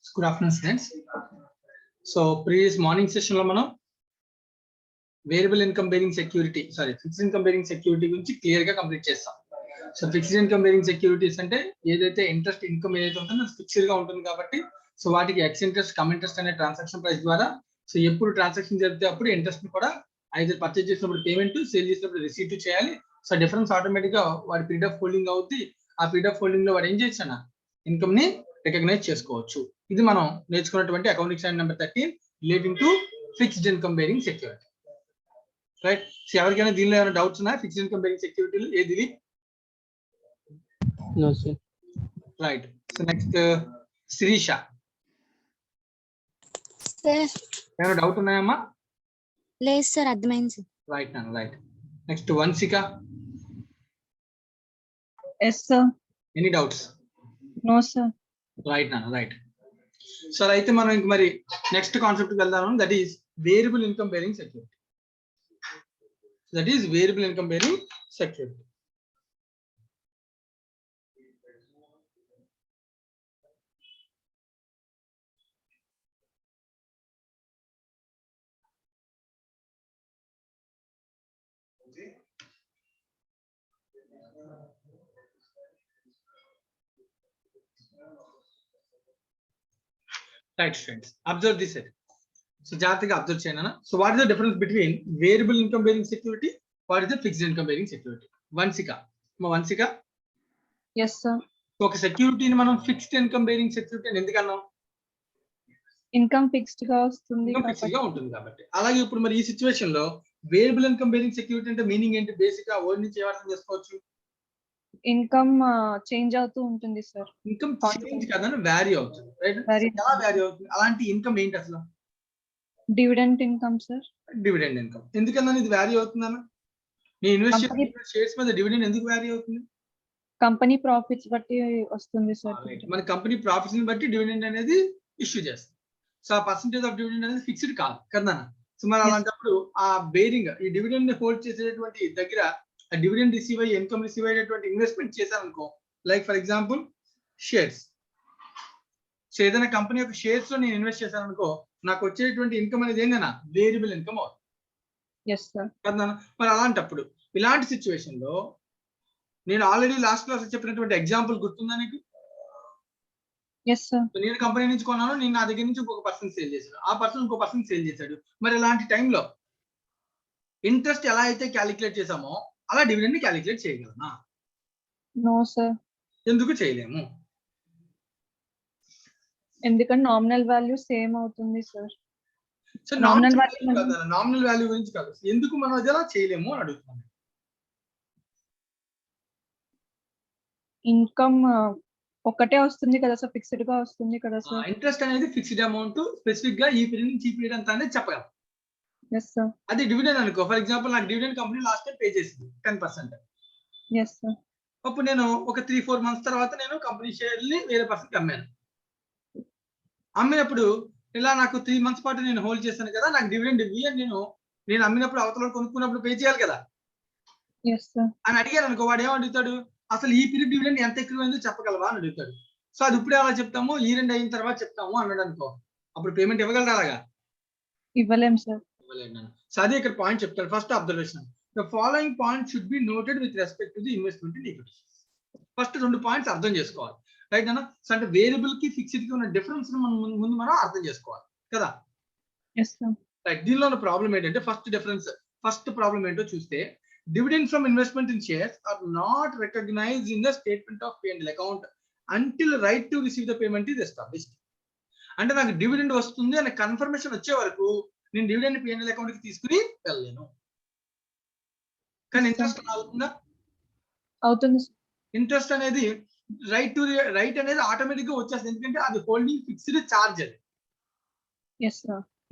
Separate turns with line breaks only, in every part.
Good afternoon, friends. So previous morning session lo manam variable income bearing security, fixed income bearing security గురించి clear గా complete చేస్తాం. So fixed income bearing securities అంటే ఏదైతే interest income ఏదైతే ఉంటుందో అది fixed గా ఉంటుంది కాబట్టి సో వాటికి ఎక్స్ ఇంట్రెస్ట్ కమ్ ఇంట్రెస్ట్ అనే ట్రాన్సాక్షన్ ప్రైస్ ద్వారా సో ఎప్పుడు ట్రాన్సాక్షన్ జరిగితే అప్పుడు ఇంట్రెస్ట్ కూడా అయితే పర్చేజ్ చేసినప్పుడు పేమెంట్, సేల్ చేసినప్పుడు రిసీట్ చేయాలి. సో డిఫరెన్స్ ఆటోమేటిక్ గా వాడి పీరియడ్ ఆఫ్ హోల్డింగ్ అవుతుంది. ఆ పీరియడ్ ఆఫ్ హోల్డింగ్ లో వాడు ఏం చేయొచ్చు అన్న ఇన్కమ్ ని రికగ్నైజ్ చేసుకోవచ్చు. ఇది మనం నేర్చుకున్నటువంటి accounting standard number 13 relating to fixed income bearing security. Right. So ఎవరికైనా దీనిలో ఏమైనా డౌట్స్ ఉన్నాయా? ఫిక్స్డ్ ఇన్కమ్ బేరింగ్ సెక్యూరిటీలో ఏది?
No, sir.
Right. So next, Sirisha.
Sir.
ఏమైనా డౌట్ ఉన్నాయమ్మా?
లేదు సార్, అర్థమైంది సార్.
రైట్ నాన్న, right. Next Vamshika.
Yes sir.
Any doubts?
No sir.
Right నాన్న, రైట్. సో అయితే మనం ఇంక మరి నెక్స్ట్ కాన్సెప్ట్ వెళ్దాం. That is variable income bearing security. That is variable income bearing security. Right, students. Observe this here. So జాగ్రత్తగా observe చేయండి. So what is the difference between variable income bearing security, what is the fixed income bearing security? Vamshika. Vamshika.
Yes sir.
ఒక సెక్యూరిటీని మనం fixed income bearing security అని ఎందుకు అన్నాం?
Income fixed గా వస్తుంది
ఫిక్స్డ్ గా ఉంటుంది కాబట్టి. అలాగే ఇప్పుడు మరి ఈ సిచువేషన్ లో వేరియబుల్ ఇన్కమ్ బేరింగ్ సెక్యూరిటీ అంటే మీనింగ్ ఏంటి? బేసిక్ గా వర్డ్ నుంచి ఏమర్థం చేసుకోవచ్చు?
ఇన్కమ్ చేంజ్ అవుతూ ఉంటుంది సార్.
ఇన్కమ్ చేంజ్ కాదని వ్యారీ అవుతుంది. రైట్. ఎలా వ్యారీ అవుతుంది? అలాంటి ఇన్కమ్ ఏంటి అసలు?
Dividend income sir.
Dividend income. ఎందుకన్నా ఇది వ్యారీ అవుతుందన్న? నేను ఇన్వెస్ట్ చేసిన షేర్స్ మీద డివిడెండ్ ఎందుకు వ్యారీ అవుతుంది?
కంపెనీ ప్రాఫిట్స్ బట్టి వస్తుంది సార్.
మన కంపెనీ ప్రాఫిట్స్ ని బట్టి డివిడెండ్ అనేది ఇష్యూ చేస్తుంది. సో ఆ పర్సెంటేజ్ ఆఫ్ డివిడెండ్ అనేది ఫిక్స్డ్ కాదు కదా. సో మరి అలాంటప్పుడు ఆ బేరింగ్ ఈ డివిడెండ్ ని హోల్డ్ చేసేటువంటి దగ్గర ఆ డివిడెండ్ రిసీవ్ అయ్యి ఇన్కమ్ రిసీవ్ అయ్యేటువంటి ఇన్వెస్ట్మెంట్ చేశారనుకో, like for example shares. So ఏదైనా కంపెనీ యొక్క షేర్స్ లో నేను ఇన్వెస్ట్ చేశాను అనుకో, నాకు వచ్చేటువంటి ఇన్కమ్ అనేది ఏంటన్నా వేరియబుల్ ఇన్కమ్ అవుతుంది కదా. మరి అలాంటప్పుడు ఇలాంటి సిచ్యువేషన్ లో నేను ఆల్రెడీ లాస్ట్ క్లాస్ చెప్పినటువంటి ఎగ్జాంపుల్ గుర్తుందా నీకు? నేను కంపెనీ నుంచి కొన్నాను, నేను నా దగ్గర నుంచి ఇంకొక పర్సన్ సేల్ చేశాను, ఆ పర్సన్ ఇంకో పర్సన్ సేల్ చేశాడు. మరి ఇలాంటి టైంలో ఇంట్రెస్ట్ ఎలా అయితే క్యాలిక్యులేట్ చేసామో అలా డివిడెండ్ ని క్యాలిక్యులేట్ చేయగలనా?
No sir.
ఎందుకు చేయలేము?
ఎందుకంటే నామినల్ వాల్యూ సేమ్ అవుతుంది సార్.
సో నామినల్ వాల్యూ గురించి కాదు, ఎందుకు మనం అది ఎలా చేయలేము అని అడుగుతున్నాను.
ఇన్కమ్ ఒకటే వస్తుంది కదా సార్, ఫిక్స్డ్ గా వస్తుంది కదా సార్.
ఇంట్రెస్ట్ అనేది ఫిక్స్డ్ అమౌంట్, స్పెసిఫిక్ గా ఈ పీరియడ్ నుంచి ఈ పీరియడ్ అంతా అనేది చెప్పగలం.
Yes sir.
అది డివిడెండ్ అనుకో, ఫర్ ఎగ్జాంపుల్ నాకు dividend company last time pay చేసింది 10%.
Yes sir.
అప్పుడు నేను ఒక 3-4 months తర్వాత నేను కంపెనీ షేర్ ని వేరే పర్సన్కి అమ్మాను. అమ్మినప్పుడు ఇలా నాకు 3 months పాటు నేను హోల్డ్ చేశాను కదా, నాకు డివిడెండ్ ఇవ్వి అని నేను అమ్మినప్పుడు అవతల కొనుక్కున్నప్పుడు పే చేయాలి కదా అని అడిగాను అనుకో, వాడు ఏమని అడుగుతాడు? అసలు ఈ పీరియడ్ డివిడెండ్ ఎంత ఎక్కువైందో చెప్పగలవా అని అడుగుతాడు. సో అది ఇప్పుడే అలా చెప్తాము, ఈ రెండు అయిన తర్వాత చెప్తాము అన్నాడు అనుకో, అప్పుడు పేమెంట్ ఇవ్వగలరా? అలాగా
ఇవ్వలేం సార్.
సో అదే ఇక్కడ పాయింట్ చెప్తాడు. First observation, the following point should be noted with respect to the investment in equity. First 2 points అర్థం చేసుకోవాలి. రైట్ అన్న. సో అంటే వేరియబుల్ కి ఫిక్స్డ్ కి ఉన్న డిఫరెన్స్ ముందు మనం అర్థం చేసుకోవాలి కదా. రైట్. దీనిలో ఉన్న ప్రాబ్లం ఏంటంటే ఫస్ట్ ప్రాబ్లం ఏంటో చూస్తే, dividend from investment in shares are not recognized in the statement of P&L account until right to receive the payment is established. అంటే నాకు డివిడెండ్ వస్తుంది అనే కన్ఫర్మేషన్ వచ్చే వరకు నేను డివిడెండ్ P&L అకౌంట్ కి తీసుకుని వెళ్ళలేను. కానీ ఇంట్రెస్ట్ అవుతుందా?
అవుతుంది.
ఇంట్రెస్ట్ అనేది రైట్ అనేది ఆటోమేటిక్ గా వచ్చేస్తుంది, ఎందుకంటే అది హోల్డింగ్ ఫిక్స్డ్ చార్జ్. అది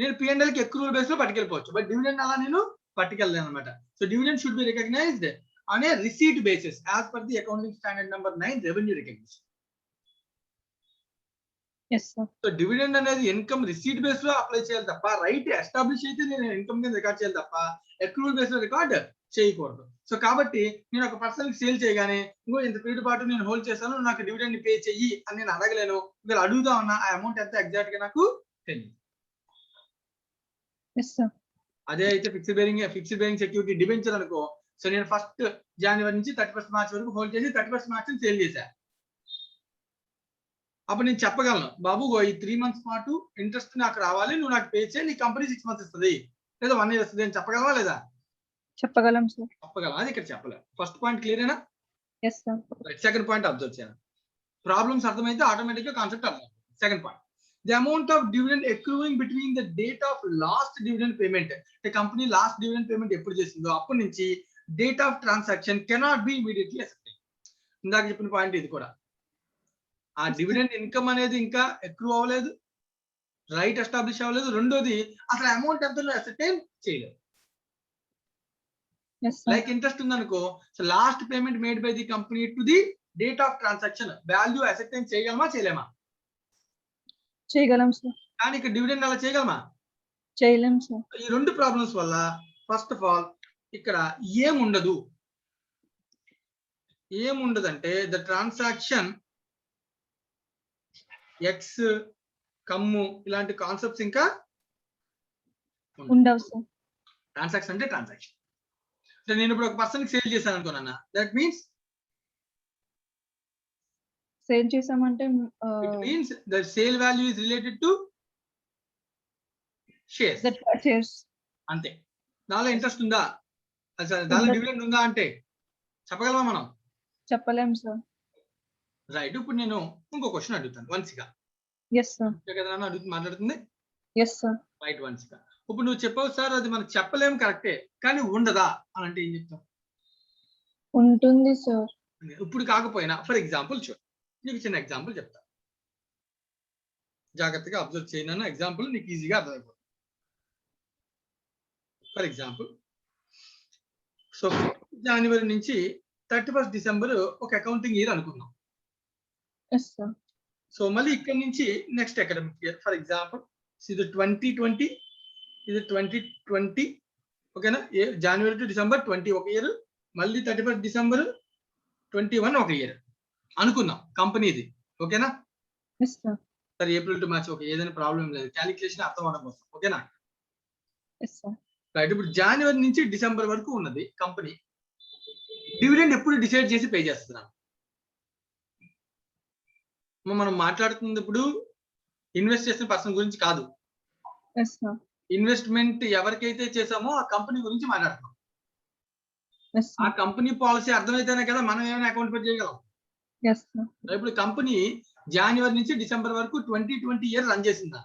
నేను P&L కి ఎక్రూవల్ బేస్ లో పట్టుకెళ్ళిపోవచ్చు, బట్ డివిడెండ్ అలా నేను పట్టుకెళ్ళలేను అనమాట. So dividend should be recognised on a receipt basis as per the accounting standard number 9 revenue recognition. So dividend అనేది ఇన్కమ్ రిసీట్ బేస్ లో అప్లై చేయాలి తప్ప, రైట్ ఎస్టాబ్లిష్ అయితే నేను ఇన్కమ్ కింద రికార్డ్ చేయాలి తప్ప, అక్రూవల్ బేస్ లో రికార్డ్ చేయకూడదు. సో కాబట్టి నేను ఒక పర్సన్ సేల్ చేయగానే ఇంకో ఇంత పీరియడ్ పాటు నేను హోల్డ్ చేశాను, నాకు డివిడెండ్ పే చెయ్యి అని నేను అడగలేను. మీరు అడుగుతా ఉన్నా ఆ అమౌంట్ ఎంత ఎగ్జాక్ట్ గా నాకు తెలియదు.
Yes sir.
అదే అయితే ఫిక్స్డ్ బేరింగ్ సెక్యూరిటీ డిబెంచర్ అనుకో, సో నేను 1st జనవరి నుంచి 31st మార్చ్ వరకు హోల్డ్ చేసి 31st మార్చ్ సేల్ చేశా. అప్పుడు నేను చెప్పగలను, బాబు ఈ 3 months పాటు ఇంట్రెస్ట్ నాకు రావాలి, నువ్వు నాకు పే చేయి, నీ కంపెనీ 6 months ఇస్తుంది లేదా 1 year ఇస్తుంది అని చెప్పగలవా లేదా?
చెప్పగలం సార్.
చెప్పగలం. అది ఇక్కడ చెప్పలేదు. ఫస్ట్ పాయింట్ క్లియరేనా?
Yes sir.
Second point observe చేయాలి. ప్రాబ్లమ్స్ అర్థమైతే ఆటోమేటిక్ గా కాన్సెప్ట్ అర్థం. Second point, the amount of dividend accruing between the date of last dividend payment. అంటే కంపెనీ లాస్ట్ డివిడెండ్ పేమెంట్ ఎప్పుడు చేసిందో అప్పటి నుంచి date of transaction cannot be immediately accepted. ఇందాక చెప్పిన పాయింట్ ఇది కూడా. ఆ డివిడెండ్ ఇన్కమ్ అనేది ఇంకా అక్రూ అవ్వలేదు, రైట్ ఎస్టాబ్లిష్ అవ్వలేదు. రెండోది అసలు అమౌంట్ ఎంత అసెప్టైన్ చేయలేదు. లైక్ ఇంట్రెస్ట్ ఉందనుకో, so last payment made by the company to the date of transaction value ascertain చేయగలమా చేయలేమా?
చేయగలం సార్.
కానీ ఇక్కడ డివిడెండ్ అలా చేయగలమా?
చేయలేం సార్.
ఈ రెండు ప్రాబ్లమ్స్ వల్ల ఫస్ట్ ఆఫ్ ఆల్ ఇక్కడ ఏముండదు అంటే ద ట్రాన్సాక్షన్ ఎక్స్ కమ్ము ఇలాంటి కాన్సెప్ట్స్ ఇంకా
ఉండవు సార్.
ట్రాన్సాక్షన్ అంటే ట్రాన్సాక్షన్. అంటే నేను ఇప్పుడు ఒక పర్సన్ కి సేల్ చేశాను అనుకున్నా, దట్ మీన్స్
సేల్ చేసామంటే
it means the sale value is related to shares.
that shares.
అంతే. దానిలో ఇంట్రెస్ట్ ఉందా, అసలు దానిలో డివిడెండ్ ఉందా అంటే చెప్పగలమా మనం?
చెప్పలేం సార్.
రైట్. ఇప్పుడు నేను ఇంకో క్వశ్చన్ అడుగుతాను వన్సిగా.
Yes sir.
కదా నాన్న మాట్లాడుతుంది.
Yes sir.
రైట్ వన్సిగా. ఇప్పుడు నువ్వు చెప్పావు సార్ అది మనం చెప్పలేం కరెక్టే, కానీ ఉండదా అని అంటే ఏం చెప్తావు?
ఉంటుంది సార్.
ఇప్పుడు కాకపోయినా ఫర్ ఎగ్జాంపుల్ చూడు, నీకు చిన్న ఎగ్జాంపుల్ చెప్తా, జాగ్రత్తగా అబ్జర్వ్ చేయను. ఎగ్జాంపుల్ నీకు ఈజీగా అర్థమైపోతుంది. ఫర్ ఎగ్జాంపుల్, సో జనవరి నుంచి 31st డిసెంబర్ ఒక అకౌంటింగ్ ఇయర్ అనుకుందాం. సో మళ్ళీ ఇక్కడ నుంచి next academic year, for example ఇది 2020, ఇది 2020, ఓకేనా? జనవరి టు డిసెంబర్ 20 ఒక ఇయర్, మళ్ళీ 31st డిసెంబర్ 21 ఒక ఇయర్ అనుకుందాం కంపెనీది, ఓకేనా? సరే ఏప్రిల్ టు మార్చ్ ఓకే, ఏదైనా ప్రాబ్లం లేదు, క్యాలిక్యులేషన్ అర్థం అవడం కోసం, ఓకేనా? రైట్. ఇప్పుడు జనవరి నుంచి డిసెంబర్ వరకు ఉన్నది కంపెనీ, డివిడెండ్ ఎప్పుడు డిసైడ్ చేసి పే చేస్తున్నాం? మనం మాట్లాడుతుంది ఇప్పుడు ఇన్వెస్ట్ చేసిన పర్సన్ గురించి కాదు, ఇన్వెస్ట్మెంట్ ఎవరికైతే చేసామో ఆ కంపెనీ గురించి మాట్లాడుతున్నాం. ఆ కంపెనీ పాలసీ అర్థమైతేనే కదా మనం ఏమైనా అకౌంట్ పే చేయగలం. ఇప్పుడు కంపెనీ జనవరి నుంచి డిసెంబర్ వరకు 2020 ఇయర్ రన్ చేసిందా?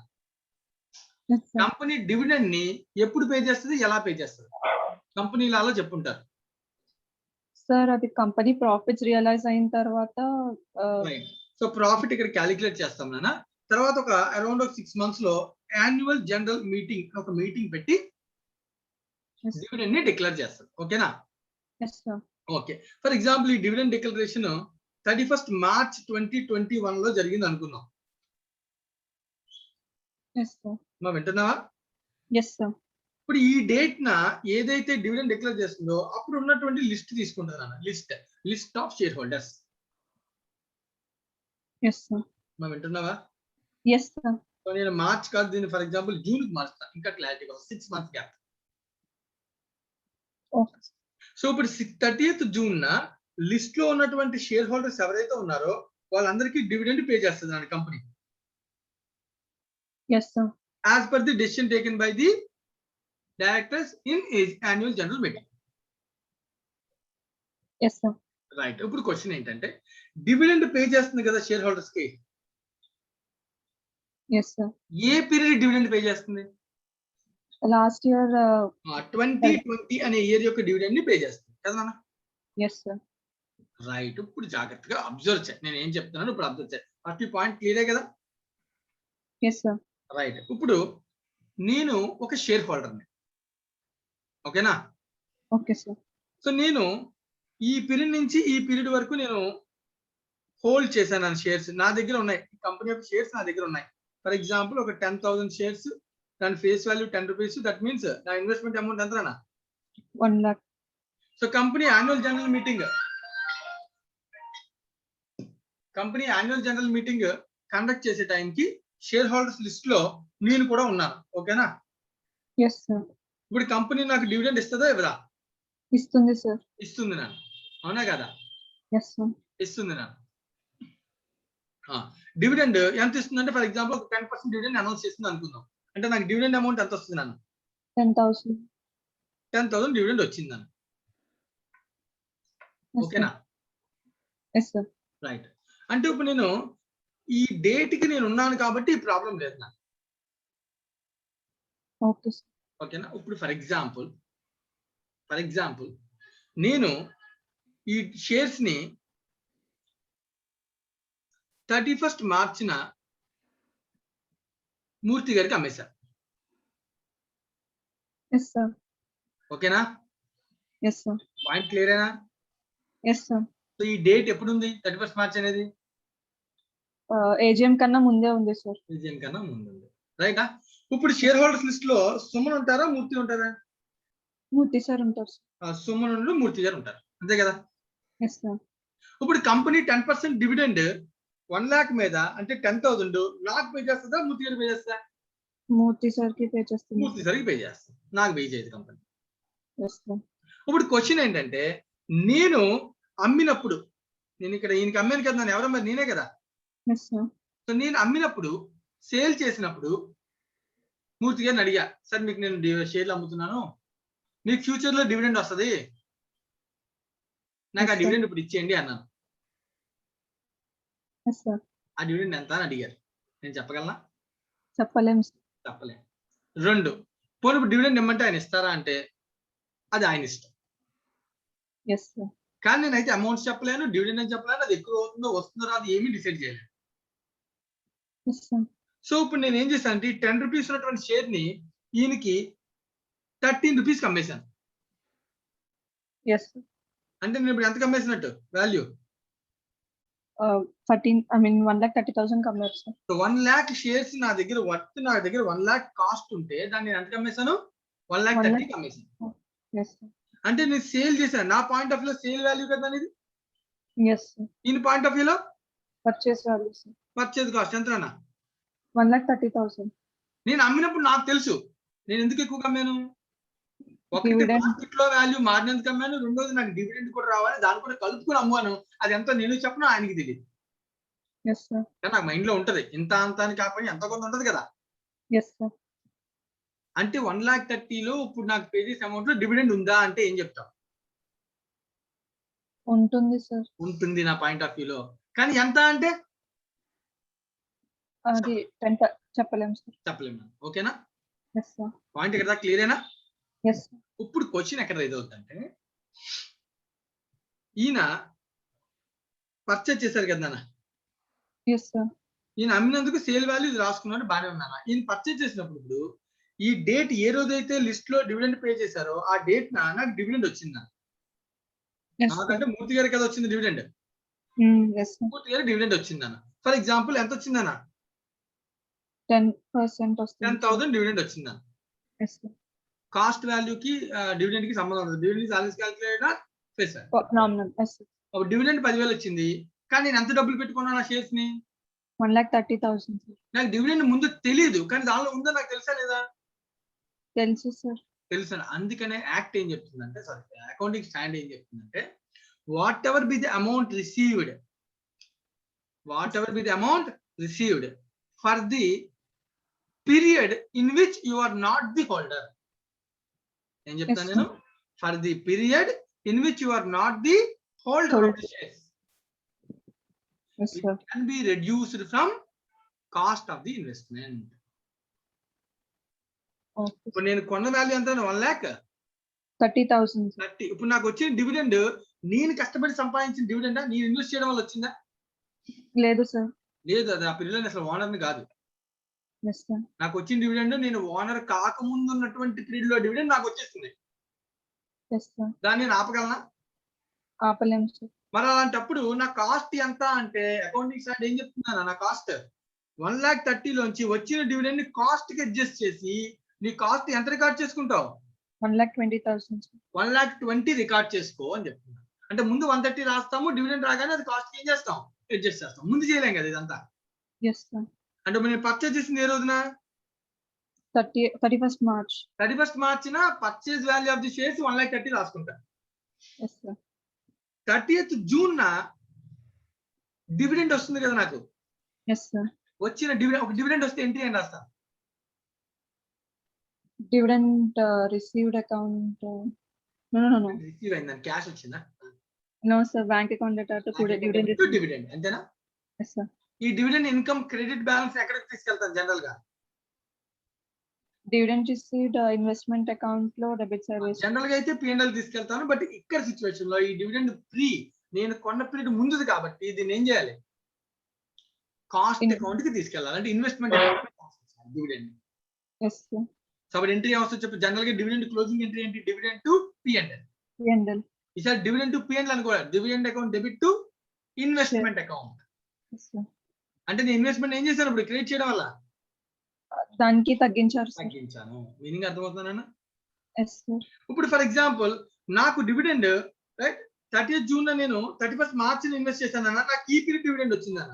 కంపెనీ డివిడెండ్ ని ఎప్పుడు పే చేస్తుంది, ఎలా పే చేస్తుంది? కంపెనీ లాలో చెప్పుంటారు
సార్. అది కంపెనీ ప్రాఫిట్స్ రియలైజ్ అయిన తర్వాత.
సో ప్రాఫిట్ ఇక్కడ క్యాలిక్యులేట్ చేస్తాం నాన్న. తర్వాత ఒక అరౌండ్ 6 months లో యాన్యువల్ జనరల్ మీటింగ్ ఒక మీటింగ్ పెట్టి డివిడెండ్ ని డిక్లేర్ చేస్తారు, ఓకేనా? ఓకే. ఫర్ ఎగ్జాంపుల్ ఈ డివిడెండ్ డిక్లరేషన్ 31st మార్చ్ 2021 లో జరిగింది అనుకున్నాం. వింటున్నావా? ఇప్పుడు ఈ డేట్ న ఏదైతే డివిడెండ్ డిక్లేర్ చేస్తుందో అప్పుడు ఉన్నటువంటి లిస్ట్ తీసుకుంటాను, లిస్ట్ ఆఫ్ షేర్ హోల్డర్స్. వింటున్నావా? నేను మార్చ్ కాదు, దీన్ని ఫర్ ఎగ్జాంపుల్ జూన్ కి మార్చుతాను, ఇంకా క్లారిటీ కోసం 6 months గ్యాప్. సో ఇప్పుడు 30th జూన్ లిస్ట్ లో ఉన్నటువంటి షేర్ హోల్డర్స్ ఎవరైతే ఉన్నారో వాళ్ళందరికీ డివిడెండ్ పే చేస్తుంది company, as per the decision taken by the directors in annual general meeting. Right. ఇప్పుడు క్వశ్చన్ ఏంటంటే డివిడెండ్ పే చేస్తుంది కదా షేర్ హోల్డర్స్ కి, ఏ పీరియడ్ డివిడెండ్ పే చేస్తుంది?
లాస్ట్ ఇయర్
2020 అనే ఇయర్ యొక్క డివిడెండ్ ని పే చేస్తుంది కదా నాన్న? రైట్. ఇప్పుడు జాగ్రత్తగా అబ్జర్వ్ చేయి, నేను ఏం చెప్తున్నాను ఇప్పుడు అబ్జర్వ్ చేయి. ఫస్ట్ ఈ పాయింట్ క్లియరే కదా? రైట్. ఇప్పుడు నేను ఒక షేర్ హోల్డర్ని, ఓకేనా? సో నేను ఈ పీరియడ్ నుంచి ఈ పీరియడ్ వరకు నేను హోల్డ్ చేశాను షేర్స్, నా దగ్గర ఉన్నాయి, కంపెనీ యొక్క షేర్స్ నా దగ్గర ఉన్నాయి. ఫర్ ఎగ్జాంపుల్ ఒక 10,000 షేర్స్, దాని face value 10 rupees, that means నా ఇన్వెస్ట్మెంట్ అమౌంట్ ఎంత?
1 lakh.
So company annual general meeting conduct చేసే టైంకి షేర్ హోల్డర్స్ లిస్ట్ లో నేను కూడా ఉన్నాను. ఓకేనా?
Yes sir.
ఇప్పుడు కంపెనీ నాకు డివిడెండ్ ఇస్తుందా ఇవ్వదా?
ఇస్తుంది సార్.
ఇస్తుంది నాన్న, అవునా కదా?
Yes sir.
ఇస్తుంది నాన్న. డివిడెండ్ ఎంత ఇస్తుంది అంటే ఫర్ ఎగ్జాంపుల్ 10% డివిడెండ్ అనౌన్స్ చేస్తుంది అనుకుందాం. అంటే నాకు డివిడెండ్ అమౌంట్ ఎంత వస్తుంది నాన్న? 10,000 డివిడెండ్ వచ్చింది నాన్న. ఓకేనా?
Yes sir.
రైట్. అంటే ఇప్పుడు నేను ఈ డేట్ కి నేను ఉన్నాను కాబట్టి ఈ ప్రాబ్లం లేదు నాకు.
Okay sir.
ఓకేనా? ఇప్పుడు ఫర్ ఎగ్జాంపుల్ నేను ఈ షేర్స్ ని 31st మార్చిన మూర్తి గారికి అమ్మేశాను.
Yes sir.
ఓకేనా?
Yes sir.
పాయింట్ క్లియరేనా?
Yes sir.
సో ఈ డేట్ ఎప్పుడు ఉంది? 31st మార్చ్ అనేది
ఏజిఎం కన్నా ముందే ఉంది సార్.
ఏజిఎం కన్నా ముందు ఉంది. రైటా? ఇప్పుడు షేర్ హోల్డర్స్ లిస్ట్ లో సుమన్ ఉంటారా, మూర్తి ఉంటారా?
మూర్తి సార్ ఉంటారు సార్.
సుమన్ మూర్తి గారు ఉంటారు, అంతే కదా?
Yes sir.
ఇప్పుడు కంపెనీ 10% డివిడెండ్ 1 lakh మీద అంటే 10,000 నాకు పే చేస్తుందా, మూర్తి గారు పే చేస్తా?
మూర్తి సార్ కి పే చేస్తుంది.
మూర్తి సార్కి పే చేస్తాను, నాకు పే చేయదు కంపెనీ.
Yes sir.
ఇప్పుడు క్వశ్చన్ ఏంటంటే నేను అమ్మినప్పుడు, నేను ఇక్కడ ఈయనకి అమ్మాను కదా, నన్ను ఎవరమ్మా? నేనే కదా.
Yes sir.
సో నేను అమ్మినప్పుడు, సేల్ చేసినప్పుడు మూర్తి గారిని అడిగా, సార్ మీకు నేను షేర్లు అమ్ముతున్నాను, మీకు ఫ్యూచర్ లో డివిడెండ్ వస్తుంది, నాకు ఆ డివిడెండ్ ఇప్పుడు ఇచ్చేయండి అన్నాను.
Yes sir.
ఆ డివిడెండ్ ఎంత అని అడిగారు, నేను చెప్పగలనా?
చెప్పలేం సార్.
చెప్పలేం. 2, పోనీ ఇప్పుడు డివిడెండ్ ఇమ్మంటే ఆయన ఇస్తారా అంటే అది ఆయన ఇష్టం.
Yes sir.
కానీ నేనైతే అమౌంట్స్ చెప్పలేను, డివిడెండ్ అని చెప్పలేను, అది ఎక్కువ అవుతుందో వస్తుందో రాదు ఏమీ డిసైడ్ చేయలేను.
Yes sir.
సో ఇప్పుడు నేను ఏం చేశాను అంటే 10 రూపీస్ ఉన్నటువంటి షేర్ ని ఈయనకి 13 రూపీస్కి అమ్మేశాను.
Yes sir.
అంటే నేను ఇప్పుడు ఎంతకు అమ్మేసినట్టు వాల్యూ?
1,30,000 కమ్మారు సార్.
1 lakh షేర్స్ నా దగ్గర 1 lakh కాస్ట్ ఉంటే దాన్ని నేను ఎంతకు అమ్మేశాను? 1,30,000కి అమ్మేశాను.
Yes sir.
అంటే నేను సేల్ చేశాను. నా పాయింట్ ఆఫ్ వ్యూలో సేల్ వాల్యూ కదా అనేది.
Yes sir.
ఈయన పాయింట్ ఆఫ్ వ్యూలో
purchase value sir.
Purchase cost ఎంత అన్న?
1,30,000.
నేను అమ్మినప్పుడు నాకు తెలుసు నేను ఎందుకు ఎక్కువగా అమ్మాను. ఒకటి
Dividend.
మార్కెట్ లో వాల్యూ మారినందుకు అమ్మాను, రెండోది నాకు డివిడెండ్ కూడా రావాలి, దాని కూడా కలుపుకొని అమ్మాను. అది ఎంతో నేను చెప్పను, ఆయనకి తెలియదు.
Yes sir.
కానీ నాకు మైండ్ లో ఉంటది, ఇంత అంత అని కాకపోయినా ఎంత కొంత ఉంటది కదా.
Yes sir.
అంటే 1,30,000లో ఇప్పుడు నాకు పే చేసే అమౌంట్ లో డివిడెండ్ ఉందా అంటే ఏం చెప్తాం?
ఉంటుంది సార్.
ఉంటుంది నా పాయింట్ ఆఫ్ వ్యూలో. కానీ ఎంత అంటే
అది 10 చెప్పలేం సార్.
చెప్పలేము. ఓకేనా?
Yes sir.
పాయింట్ ఇక్కడ క్లియరేనా?
ఎస్.
ఇప్పుడు క్వశ్చన్ ఎక్కడ ఏదవుతుందంటే ఈయన పర్చేజ్ చేశారు కదా నాన్న,
ఎస్ సార్.
ఈయన అమ్మినందుకు సేల్ వాల్యూ ఇది రాసుకున్నాడు, బాగానే ఉన్నాను. ఈయన పర్చేజ్ చేసినప్పుడు ఇప్పుడు ఈ డేట్ ఏ రోజైతే లిస్ట్ లో డివిడెండ్ పే చేశారో ఆ డేట్ నాకు డివిడెండ్ వచ్చిందా? నాకంటే మూర్తి గారికి కదా వచ్చింది డివిడెండ్. మూర్తి గారికి డివిడెండ్ వచ్చిందన్న. ఫర్ ఎగ్జాంపుల్ ఎంత వచ్చిందన్న?
10% వస్తుంది.
10,000 డివిడెండ్ వచ్చిందన్న.
Yes sir.
కాస్ట్ వాల్యూకి డివిడెండ్ కి సంబంధం ఉండదు. Dividend salaries calculator face
nominal. Yes sir.
ఒక డివిడెండ్ 10,000 వచ్చింది, కానీ నేను ఎంత డబ్బులు పెట్టుకున్నాను ఆ షేర్స్ ని?
1,30,000 సార్.
నాకు డివిడెండ్ ముందు తెలియదు, కానీ దానిలో ఉందో నాకు తెలుసా లేదా?
తెలుసు సార్.
తెలుసు. అందుకనే యాక్ట్ ఏం చెప్తుందంటే, సారీ అకౌంటింగ్ స్టాండ్ ఏం చెప్తుందంటే, whatever be the amount received for the period in which you are not the holder. ఏం చెప్తాను నేను? For the period in which you are not the holder of the shares it can be reduced from cost of the investment. ఇప్పుడు నేను కొన్న value ఎంత?
1,30,000.
30. ఇప్పుడు నాకు వచ్చిన డివిడెండ్ నేను కష్టపడి సంపాదించిన డివిడెండా, నేను ఇన్వెస్ట్ చేయడం వల్ల వచ్చిందా?
లేదు సార్.
లేదు, అది ఆ పీరియడ్ అసలు ఓనర్ని కాదు.
Yes sir.
నాకు వచ్చిన డివిడెండ్ నేను ఓనర్ కాకముందు ఉన్నటువంటి పీరియడ్ లో డివిడెండ్ నాకు వచ్చేస్తుంది.
Yes sir.
దాన్ని నేను ఆపగలనా?
ఆపలేం సార్.
మరి అలాంటప్పుడు నా కాస్ట్ ఎంత అంటే అకౌంటింగ్ స్టాండ్ ఏం చెప్తున్నాను? నా కాస్ట్ 1,30,000 లోంచి వచ్చిన డివిడెండ్ ని కాస్ట్ కి అడ్జస్ట్ చేసి నీ కాస్ట్ ఎంత రికార్డ్ చేసుకుంటావు?
1,20,000.
1,20,000 రికార్డ్ చేసుకో అని చెప్తున్నా. అంటే ముందు 130 రాస్తాము, డివిడెండ్ రాగానే అది కాస్ట్ ఏం చేస్తాం, అడ్జస్ట్ చేస్తాం. ముందు చేయలేం కదా ఇదంతా.
Yes, sir.
అంటే నేను పర్చేజ్ చేసింది ఏ రోజున
31st March.
31st మార్చిన purchase value of the shares 1,30,000 రాసుకుంటా.
Yes, sir.
30th June dividend వస్తుంది కదా నాకు.
Yes, sir.
వచ్చిన డివిడెండ్ వస్తే ఎంట్రీ అని రాస్తా.
Dividend received account. No.
Receive అయిందని క్యాష్ వచ్చిందా?
No, sir. Bank account data to put a dividend.
Dividend అంతేనా?
Yes, sir.
ఈ డివిడెండ్ ఇన్కమ్ క్రెడిట్ బ్యాలెన్స్ ఎక్కడికి తీసుకెళ్తాను జనరల్ గా?
Dividend received investment account లో debit service.
జనరల్ గా అయితే P&L తీసుకెళ్తాను. బట్ ఇక్కడ సిచ్యువేషన్ లో ఈ డివిడెండ్ ఫ్రీ నేను కొన్న పీరియడ్ ముందుది కాబట్టి దీన్ని ఏం చేయాలి, కాస్ట్ అకౌంట్ కి తీసుకెళ్ళాలి. అంటే investment account dividend.
Yes, sir.
So అప్పుడు ఎంట్రీ అవసరం చెప్పి జనరల్ గా డివిడెండ్ క్లోజింగ్ ఎంట్రీ ఏంటి, డివిడెండ్ టు P&L.
P&L.
ఈసారి డివిడెండ్ టు P&L అనుకోవాలి, dividend account debit to investment account.
Yes, sir.
అంటే నేను ఇన్వెస్ట్మెంట్ ఏం చేశాను ఇప్పుడు క్రియేట్ చేయడం వల్ల
దానికి తగ్గించారు, sir.
తగ్గించాను. మీనింగ్ అర్థమవుతుందా?
Yes, sir.
ఇప్పుడు ఫర్ ఎగ్జాంపుల్ నాకు డివిడెండ్ రైట్ 30th జూన్ నేను 31st మార్చ్ ఇన్వెస్ట్ చేశానన్నా, నాకు ఈ పీరియడ్ డివిడెండ్ వచ్చిందన్న.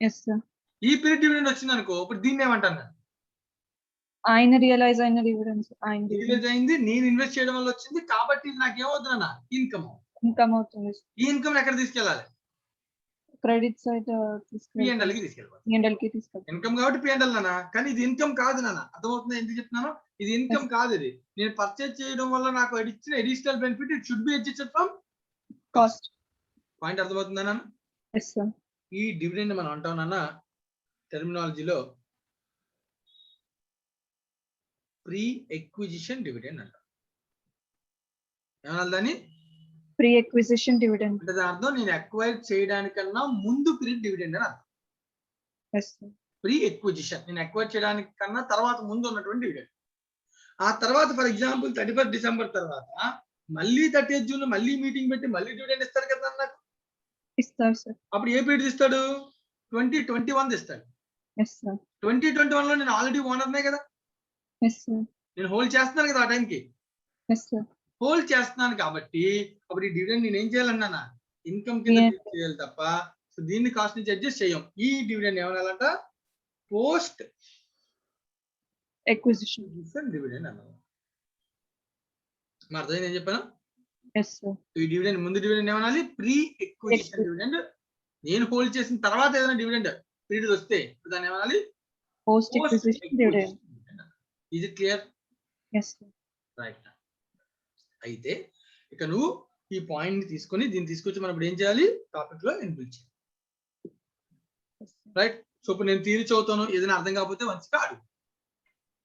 Yes, sir.
ఈ పీరియడ్ డివిడెండ్ వచ్చింది అనుకో, ఇప్పుడు దీన్ని ఏమంటాను,
ఆయన రియలైజ్ అయిన డివిడెన్స్ ఆయన
రిలీజ్ అయింది, నేను ఇన్వెస్ట్ చేయడం వల్ల వచ్చింది కాబట్టి ఇది నాకు ఏమవుతుందన్న ఇన్కమ్.
ఇన్కమ్ అవుతుంది.
ఈ ఇన్కమ్ ఎక్కడ తీసుకెళ్ళాలి,
క్రెడిట్ సైడ్
P&L కి తీసుకెళ్ళాలి.
P&L కి తీసుకెళ్తాం.
ఇన్కమ్ కాబట్టి P&L నాన్న, కానీ ఇది ఇన్కమ్ కాదు నాన్న. అర్థమవుతుంది ఎందుకు చెప్తున్నాను? ఇది ఇన్కమ్ కాదు, ఇది నేను పర్చేజ్ చేయడం వల్ల నాకు ఇచ్చిన additional benefit. It should be adjusted from
cost.
Point అర్థమవుతుందా నాన్న?
Yes, sir.
ఈ డివిడెండ్ మనం అంటాం నాన్న టెర్మినాలజీలో ప్రీ ఎక్విజిషన్ డివిడెండ్ అంటాం. ఏమన్నా దాన్ని
ప్రీ ఎక్విజిషన్ డివిడెండ్
అంటే దాని అర్థం నేను అక్వైర్ చేయడానికన్నా ముందు పీరియడ్ డివిడెండ్ అని అర్థం.
Yes, sir.
ప్రీ ఎక్విజిషన్ నేను అక్వైర్ చేయడానికి కన్నా తర్వాత ముందు ఉన్నటువంటి డివిడెండ్. ఆ తర్వాత ఫర్ ఎగ్జాంపుల్ 31st డిసెంబర్ తర్వాత మళ్ళీ 30th జూన్ మళ్ళీ మీటింగ్ పెట్టి మళ్ళీ డివిడెండ్ ఇస్తారు కదా నాకు.
ఇస్తారు, సార్.
అప్పుడు ఏ పీరియడ్ ఇస్తాడు, 2021 ఇస్తాడు.
Yes, sir.
2021 లో నేను ఆల్రెడీ ఓనర్నే కదా,
Yes, sir.
నేను హోల్డ్ చేస్తున్నాను కదా ఆ టైంకి.
Yes, sir.
హోల్డ్ చేస్తున్నాను కాబట్టి అప్పుడు ఈ డివిడెండ్ నేను ఏం చేయాలన్నా ఇన్కమ్ కింద చేయాలి తప్ప సో దీన్ని కాస్ట్ నుంచి అడ్జస్ట్ చేయం. ఈ డివిడెండ్ ఏమనాలంట, పోస్ట్
ఎక్విజిషన్
డివిడెండ్ అన్నారు. మా అర్థం ఏం చెప్పాను?
Yes, sir.
ఈ డివిడెండ్ ముందు డివిడెండ్ ఏమనాలి, ప్రీ ఎక్విజిషన్ డివిడెండ్. నేను హోల్డ్ చేసిన తర్వాత ఏదైనా డివిడెండ్ పీరియడ్ వస్తే దాన్ని ఏమనాలి,
పోస్ట్ ఎక్విజిషన్ డివిడెండ్.
ఇది క్లియర్?
Yes, sir.
రైట్. అయితే ఇక నువ్వు ఈ పాయింట్ ని తీసుకొని దీన్ని తీసుకొచ్చి మనం ఇప్పుడు ఏం చేయాలి, టాపిక్ లో ఇన్పుట్ చేయాలి. రైట్. సో ఇప్పుడు నేను థియరీ చదువుతాను, ఏదైనా అర్థం కాకపోతే మంచిగా అడుగు.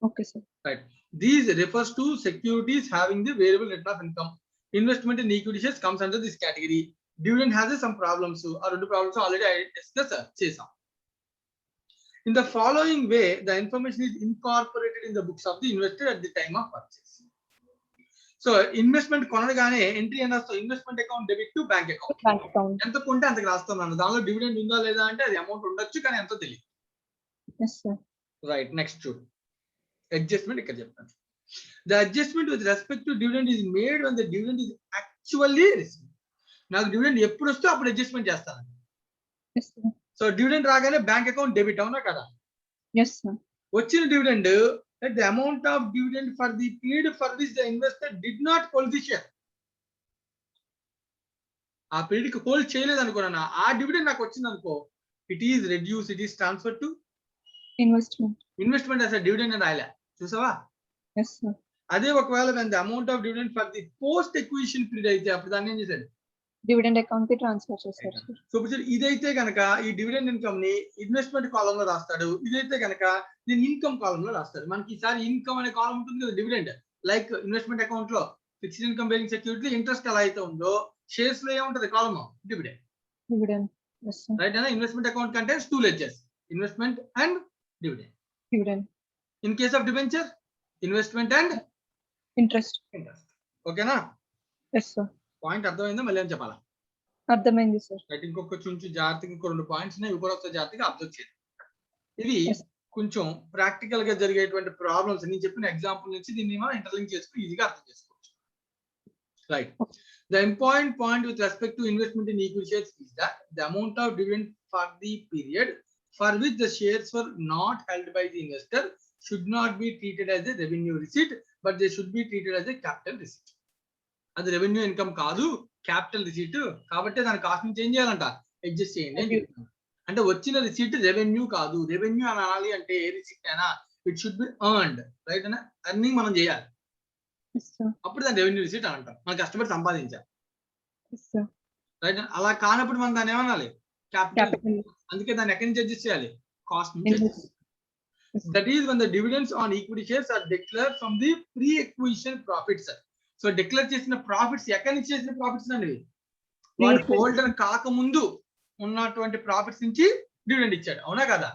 Okay, sir.
Right. These refers to securities having the variable rate of income. Investment in equity shares comes under this category. Dividend has some problems. Or two problems already I discussed. In the following way, the information is incorporated in the books of the investor at the time of purchase. So investment కొనగానే entry అని రాస్తాం, investment account debit to bank account.
Bank account.
ఎంత కొంటే అంతకు రాస్తాను. దానిలో dividend ఉందా లేదా అంటే అది అమౌంట్ ఉండొచ్చు కానీ ఎంతో తెలియదు.
Yes, sir.
రైట్. నెక్స్ట్ చూడు, అడ్జస్ట్మెంట్ ఇక్కడ చెప్తాను. The adjustment with respect to dividend is made when the dividend is actually received. నాకు డివిడెండ్ ఎప్పుడు వస్తే అప్పుడు అడ్జస్ట్మెంట్ చేస్తాను.
Yes, sir.
సో డివిడెండ్ రాగానే బ్యాంక్ అకౌంట్ డెబిట్ అవునా కదా?
Yes, sir.
వచ్చిన dividend the amount of dividend for the period for which the investor did not hold the share. ఆ పీరియడ్ కి హోల్డ్ చేయలేదు అనుకున్నా, ఆ డివిడెండ్ నాకు వచ్చింది అనుకో, it is reduce, it is transfer to investment as a dividend అని రాయలే. చూసావా?
Yes, sir.
అదే ఒకవేళ when the amount of dividend for the post acquisition period అయితే అప్పుడు దాన్ని ఏం చేశాడు,
డివిడెండ్ అకౌంట్ కి ట్రాన్స్ఫర్ చేస్తారు, sir.
సో ఇప్పుడు ఇదైతే కనుక ఈ డివిడెండ్ ఇన్కమ్ ని ఇన్వెస్ట్మెంట్ కాలం లో రాస్తాడు, ఇదైతే కనుక దీని ఇన్కమ్ కాలం లో రాస్తాడు. మనకి ఈసారి ఇన్కమ్ అనే కాలం ఉంటుంది కదా, డివిడెండ్ లైక్ ఇన్వెస్ట్మెంట్ అకౌంట్ లో fixed income bearing security interest ఎలా అయితే ఉందో షేర్స్ లో ఏముంటది కాలం dividend.
Dividend. Yes, sir.
Right అన్న. Investment account contains two ledgers, investment and dividend.
Dividend.
In case of debenture investment and
interest.
ఓకేనా?
Yes, sir.
Point అర్థమైందా? మళ్ళీ ఏం చెప్పాలా?
అర్థమైంది, సార్.
రైట్. ఇంకొక కొంచెం జాగ్రత్తగా ఇంకో 2 పాయింట్స్ ఇవి కూడా ఒకసారి జాగ్రత్తగా అబ్జర్వ్ చేయండి. ఇది
Yes.
కొంచెం ప్రాక్టికల్ గా జరిగేటువంటి ప్రాబ్లమ్స్ నేను చెప్పిన ఎగ్జాంపుల్ నుంచి దీన్ని మనం ఇంటర్లింక్ చేసుకుని ఈజీగా అర్థం చేసుకోవచ్చు. Right. The important point with respect to investment in equity shares is that the amount of dividend for the period for which the shares were not held by the investor should not be treated as a revenue receipt, but they should be treated as a capital receipt. అది revenue income కాదు, capital receipt. కాబట్టి దాని cost ని change చేయాలంట, adjust చేయండి అని చెప్తున్నాను. అంటే వచ్చిన రిసీట్ రెవెన్యూ కాదు. రెవెన్యూ అనాలి అంటే ఏ రిసీట్ అయినా it should be earned, right అన్న, ఎర్నింగ్ మనం చేయాలి, అప్పుడు దాని రెవెన్యూ రిసీట్ అని అంటాం. మనం కష్టపడి సంపాదించాలి, రైట్. అలా కానప్పుడు మనం దాన్ని ఏమనాలి, క్యాపిటల్. అందుకే దాన్ని ఎక్కడి నుంచి అడ్జస్ట్ చేయాలి, కాస్ట్ నుంచి. That is when the dividends on equity shares are declared from the pre-acquisition profits. So declare చేసిన ప్రాఫిట్స్ ఎక్కడి నుంచి చేసిన ప్రాఫిట్స్ అండి, వాడు హోల్డర్ కాకముందు ఉన్నటువంటి ప్రాఫిట్స్ నుంచి డివిడెండ్ ఇచ్చాడు, అవునా కదా?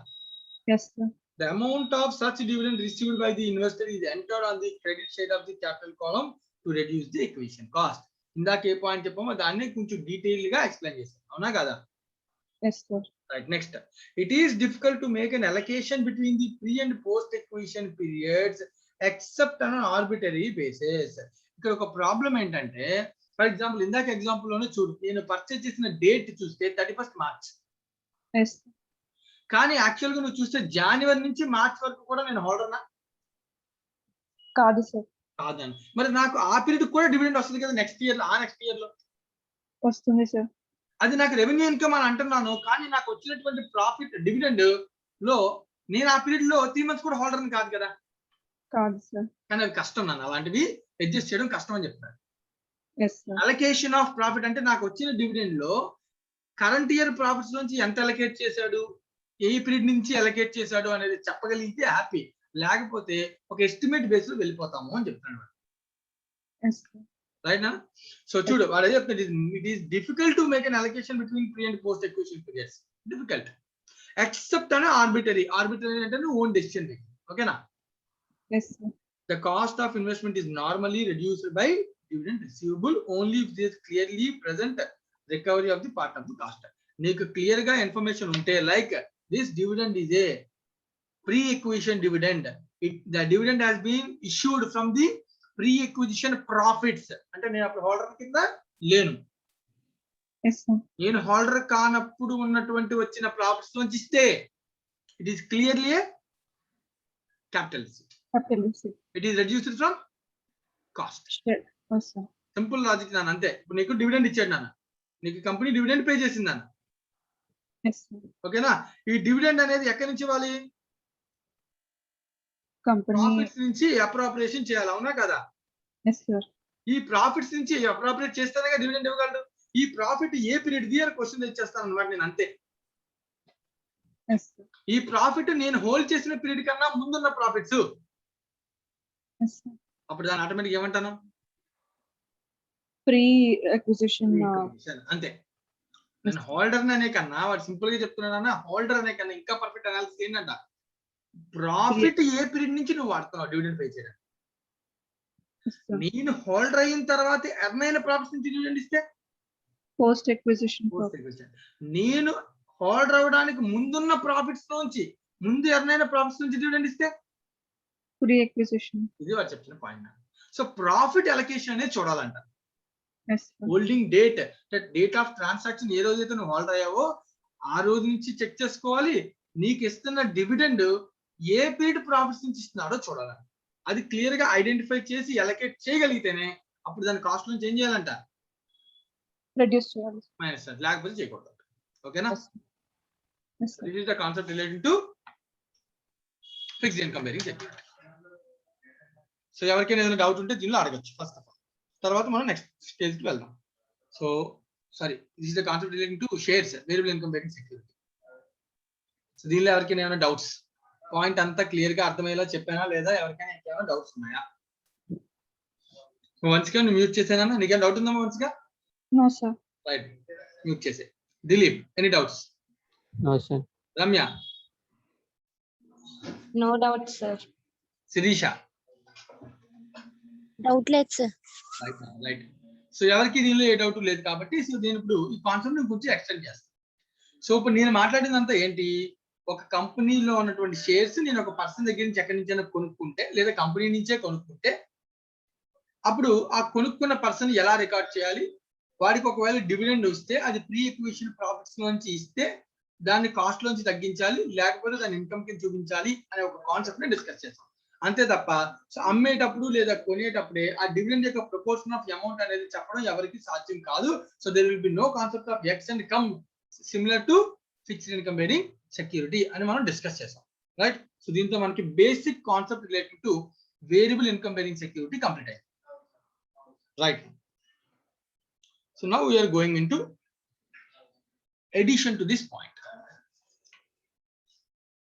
The amount of such dividend received by the investor is entered on the credit side of the capital column to reduce the acquisition cost. ఇందాక ఏ పాయింట్ చెప్పామో దాన్ని కొంచెం డీటెయిల్ గా ఎక్స్ప్లెయిన్ చేస్తాం, అవునా కదా? Right. Next, it is difficult to make an allocation between the pre and post acquisition periods except on an arbitrary basis. ఇక్కడ ఒక ప్రాబ్లం ఏంటంటే, ఫర్ ఎగ్జాంపుల్ ఇందాక ఎగ్జాంపుల్ లోనే చూడు, నేను పర్చేజ్ చేసిన డేట్ చూస్తే 31st March, కానీ యాక్చువల్ గా నువ్వు చూస్తే జనవరి నుంచి మార్చ్ వరకు కూడా నేను హోల్డర్నా
కాదు సార్.
కాదని, మరి నాకు ఆ పీరియడ్ కూడా డివిడెండ్ వస్తుంది కదా నెక్స్ట్ ఇయర్ లో, ఆ నెక్స్ట్ ఇయర్ లో
వస్తుంది సార్.
అది నాకు రెవెన్యూ ఇన్కమ్ అని అంటున్నాను, కానీ నాకు వచ్చినటువంటి ప్రాఫిట్ డివిడెండ్ లో నేను ఆ పీరియడ్ లో 3 months కూడా హోల్డర్ కాదు కదా.
కాదు సార్.
కానీ అది కష్టం, నన్ను అలాంటివి అడ్జస్ట్ చేయడం కష్టం అని చెప్తారు. అలొకేషన్ ఆఫ్ ప్రాఫిట్ అంటే నాకు వచ్చిన డివిడెండ్ లో కరెంట్ ఇయర్ ప్రాఫిట్స్ నుంచి ఎంత అలొకేట్ చేశాడు, ఏ పీరియడ్ నుంచి అలొకేట్ చేశాడు అనేది చెప్పగలిగితే హ్యాపీ, లేకపోతే ఒక ఎస్టిమేట్ బేస్ లో వెళ్ళిపోతాము అని చెప్తున్నాడు. రైట్ నా? సో చూడు, వాడు ఏదో చెప్తాడు, it is difficult to make an allocation between pre and post acquisition periods. Difficult except అనే ఆర్బిటరీ. ఆర్బిటరీ అంటే ఓన్ డెసిషన్ మేకింగ్, ఓకేనా? The cost of investment is normally reduced by dividend receivable only if there is clearly present recovery of the part of the cost. నీకు clear గా information ఉంటే, like this dividend is a pre-acquisition dividend, the dividend has been issued from the pre-acquisition profits, అంటే నేను అప్పుడు holder కింద లేను, నేను holder కానప్పుడు ఉన్నటువంటి వచ్చిన ప్రాఫిట్స్ నుంచి ఇస్తే it is clearly A capital receipt. It is reduced from cost. Simple logic నాన్న, అంతే. ఇప్పుడు నీకు డివిడెండ్ ఇచ్చాడు నాన్న, నీకు కంపెనీ డివిడెండ్ పే చేసింది నాన్న, ఓకేనా? ఈ డివిడెండ్ అనేది ఎక్కడి నుంచి ఇవ్వాలి, ప్రాఫిట్స్ నుంచి అప్రాప్రియేషన్ చేయాలి, అవునా కదా? ఈ ప్రాఫిట్స్ నుంచి అప్రాప్రియేట్ చేస్తేనే డివిడెండ్ ఇవ్వగలడు. ఈ ప్రాఫిట్ ఏ పీరియడ్ ది అని క్వశ్చన్ తెచ్చేస్తాను అనమాట నేను, అంతే. ఈ ప్రాఫిట్ నేను హోల్డ్ చేసిన పీరియడ్ కన్నా ముందున్న ప్రాఫిట్స్, అప్పుడు దాని ఆటోమేటిక్ ఏమంటాను,
ప్రీ అక్విజిషన్.
అంతే. నేను హోల్డర్ అనే కన్నా, వాడు సింపుల్ గా చెప్తున్నాను, హోల్డర్ అనే కన్నా ఇంకా పర్ఫెక్ట్ అనాలిసిస్ ఏంటంట, ప్రాఫిట్ ఏ పీరియడ్ నుంచి నువ్వు వాడుతున్నావు డివిడెండ్ పే చేయడం. నేను హోల్డర్ అయిన తర్వాత ఎర్న్ అయిన ప్రాఫిట్స్ నుంచి డివిడెండ్ ఇస్తే
పోస్ట్ అక్విజిషన్.
నేను హోల్డర్ అవడానికి ముందున్న ప్రాఫిట్స్ నుంచి, ముందు ఎర్న్ అయిన ప్రాఫిట్స్ నుంచి డివిడెండ్ ఇస్తే
ప్రీ అక్విజిషన్.
ఇది వాడు చెప్తున్న పాయింట్. సో ప్రాఫిట్ అలొకేషన్ అనేది చూడాలంట. Holding date, date of transaction ఏ రోజైతే నువ్వు హోల్డర్ అయ్యావో ఆ రోజు నుంచి చెక్ చేసుకోవాలి. నీకు ఇస్తున్న డివిడెండ్ ఏ పీరియడ్ ప్రాఫిట్స్ నుంచి ఇస్తున్నాడో చూడాలంట. అది క్లియర్ గా ఐడెంటిఫై చేసి అలొకేట్ చేయగలిగితేనే అప్పుడు దాని కాస్ట్ నుంచి ఏం చేయాలంట,
రెడ్యూస్ చేయాలి,
మైనస్, లేకపోతే చేయకూడదు, ఓకేనా? This is the concept related to fixed income bearing security. So ఎవరికైనా ఏదైనా డౌట్ ఉంటే దీనిలో అడగచ్చు ఫస్ట్ ఆఫ్ ఆల్, తర్వాత మనం నెక్స్ట్ స్టేజ్ కి వెళ్దాం. So sorry, this is the concept relating to shares, variable income bearing security. So దీనిలో ఎవరికైనా ఏమైనా డౌట్స్, పాయింట్ అంతా క్లియర్ గా అర్థమయ్యేలా చెప్పానా లేదా, ఎవరికైనా ఇంకేమైనా డౌట్స్ ఉన్నాయా? వంశిక నువ్వు మ్యూట్ చేసానా, నీకేం డౌట్ ఉందా Vamshika?
No sir.
Right, mute చేసే. Dilip, any doubts?
No sir.
Ramya?
No doubt sir.
Sirisha?
Doubt లేదు సార్.
రైట్. సో ఎవరికి దీనిలో ఏ డౌట్ లేదు కాబట్టి, సో నేను ఇప్పుడు ఈ కాన్సెప్ట్ కొంచెం ఎక్స్టెండ్ చేస్తాను. సో ఇప్పుడు నేను మాట్లాడిందంతా ఏంటి, ఒక కంపెనీలో ఉన్నటువంటి షేర్స్ నేను ఒక పర్సన్ దగ్గర నుంచి ఎక్కడి నుంచైనా కొనుక్కుంటే లేదా కంపెనీ నుంచే కొనుక్కుంటే అప్పుడు ఆ కొనుక్కున్న పర్సన్ ఎలా రికార్డ్ చేయాలి, వాడికి ఒకవేళ డివిడెండ్ వస్తే అది ప్రీ ఎక్విజిషన్ ప్రాఫిట్స్ నుంచి ఇస్తే దాన్ని కాస్ట్ లోంచి తగ్గించాలి, లేకపోతే దాని ఇన్కమ్ కింద చూపించాలి అనే ఒక కాన్సెప్ట్ ని డిస్కస్ చేస్తాం. అంతే తప్ప అమ్మేటప్పుడు లేదా కొనేటప్పుడే ఆ డివిడెండ్ యొక్క ప్రపోర్షన్ ఆఫ్ అమౌంట్ అనేది చెప్పడం ఎవరికి సాధ్యం కాదు. So there will be no concept of ex and cum similar to fixed income bearing security అని మనం డిస్కస్ చేస్తాం, రైట్? సో దీంతో మనకి basic concept related to variable income bearing security complete అయింది, right? So now we are going into addition to this point.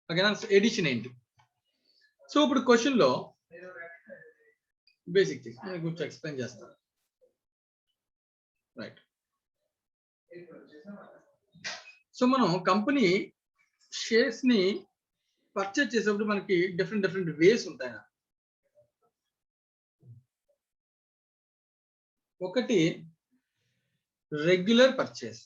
Okay, so addition ఏంటి? So ఇప్పుడు question లో basic thing నేను కొంచెం ఎక్స్ప్లెయిన్ చేస్తాను, రైట్? సో మనం కంపెనీ షేర్స్ ని purchase చేసేటప్పుడు మనకి డిఫరెంట్ వేస్ ఉంటాయి. ఒకటి రెగ్యులర్ పర్చేస్.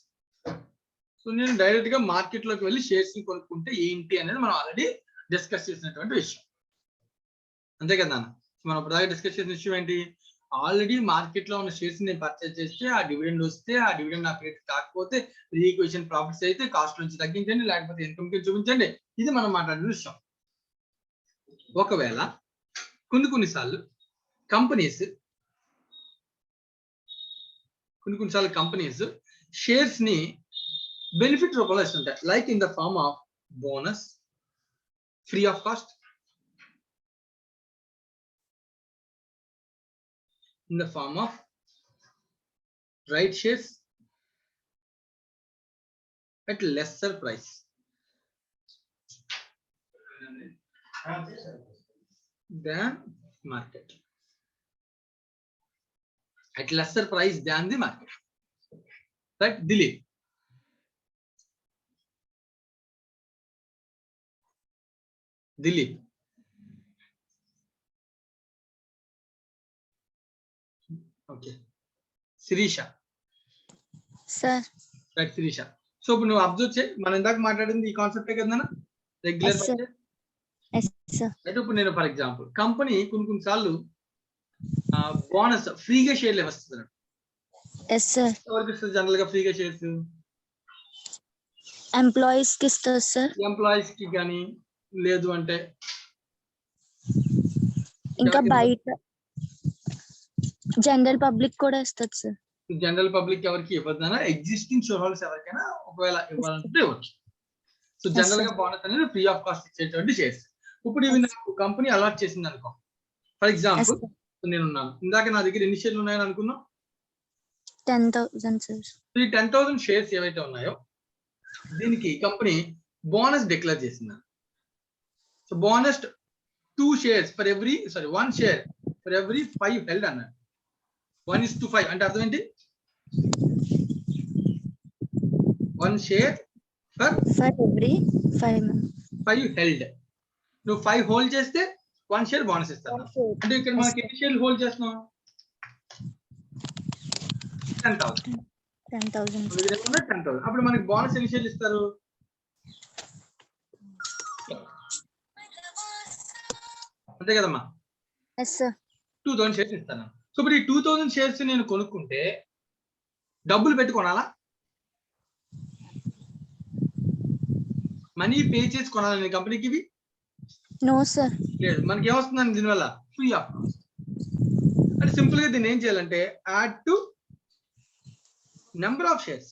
సో నేను డైరెక్ట్ గా మార్కెట్ లోకి వెళ్ళి షేర్స్ ని కొనుక్కుంటే ఏంటి అనేది మనం ఆల్రెడీ డిస్కస్ చేసినటువంటి విషయం, అంతే కదా? మనం ఇప్పుడు డిస్కస్ చేసిన విషయం ఏంటి? ఆల్రెడీ మార్కెట్ లో ఉన్న షేర్స్ ని పర్చేస్ చేస్తే ఆ డివిడెండ్ వస్తే ఆ డివిడెండ్ నాకు రేట్ కాకపోతే ప్రీ ఈక్విజిషన్ ప్రాఫిట్స్ అయితే కాస్ట్ నుంచి తగ్గించండి, లేకపోతే ఇన్కమ్ కి చూపించండి. ఇది మనం మాట్లాడిన విషయం. ఒకవేళ కొన్నిసార్లు కంపెనీస్ షేర్స్ ని బెనిఫిట్ రూపంలో ఇస్తుంటాయి, like in the form of bonus, free of cost, in the form of right shares at lesser price than market, at lesser price than the market, right? Dilip, okay. Shirisha,
sir.
Right Shirisha. So ఇప్పుడు నువ్వు observe చేయి, మనం ఇందాక మాట్లాడింది ఈ కాన్సెప్టే కదా, regular purchase. అయితే ఇప్పుడు నేను ఫర్ ఎగ్జాంపుల్ కంపెనీ కొన్నిసార్లు బోనస్ ఫ్రీగా షేర్లు ఇస్తుంది. ఎవరికి ఇస్తుంది జనరల్ గా ఫ్రీగా షేర్స్?
ఎంప్లాయీస్ కి ఇస్తారు సార్.
ఎంప్లాయీస్ కి కానీ లేదు అంటే
ఇంకా బయట జనరల్ పబ్లిక్ కూడా ఇస్తారు సార్.
జనరల్ పబ్లిక్ ఎవరికి ఇవ్వద్దన్నా, ఎగ్జిస్టింగ్ షేర్ హోల్డర్స్ ఎవరికైనా ఒకవేళ ఇవ్వాలంటే ఇవ్వచ్చు. సో జనరల్ గా బోనస్ అనేది ఫ్రీ ఆఫ్ కాస్ట్ ఇచ్చేటువంటి షేర్స్. ఇప్పుడు ఇవి నాకు కంపెనీ అలాట్ చేసింది అనుకో, ఫర్ ఎగ్జాంపుల్ నేనున్నాను, ఇందాక నా దగ్గర ఎన్ని షేర్లు ఉన్నాయని అనుకున్నాం?
10,000 సార్.
ఈ 10,000 షేర్స్ ఏవైతే ఉన్నాయో దీనికి కంపెనీ బోనస్ డిక్లేర్ చేసింది. So bonus 2 shares for every 1 share for every 5 held అన్నారు. 1:5 అంటే అర్థం ఏంటి? 1 share for
every 5
held. నువ్వు 5 హోల్డ్ చేస్తే 1 షేర్ బోనస్ ఇస్తాను. అంటే ఇక్కడ మనకి ఎన్ని షేర్లు హోల్డ్ చేస్తున్నాం? 10,000. 10,000. అప్పుడు మనకి బోనస్ ఎన్ని షేర్లు ఇస్తారు? అంతే కదమ్మా? 2000 షేర్స్ ఇస్తాను. సో ఇప్పుడు ఈ 2000 షేర్స్ నేను కొనుక్కుంటే డబ్బులు పెట్టి కొనాలా? మనీ పే చేసి కొనాలని కంపెనీకి ఇవి?
No sir.
లేదు. మనకి ఏమొస్తుందండి దీనివల్ల? Free of cost. అంటే సింపుల్ గా దీన్ని ఏం చేయాలంటే add to number of shares.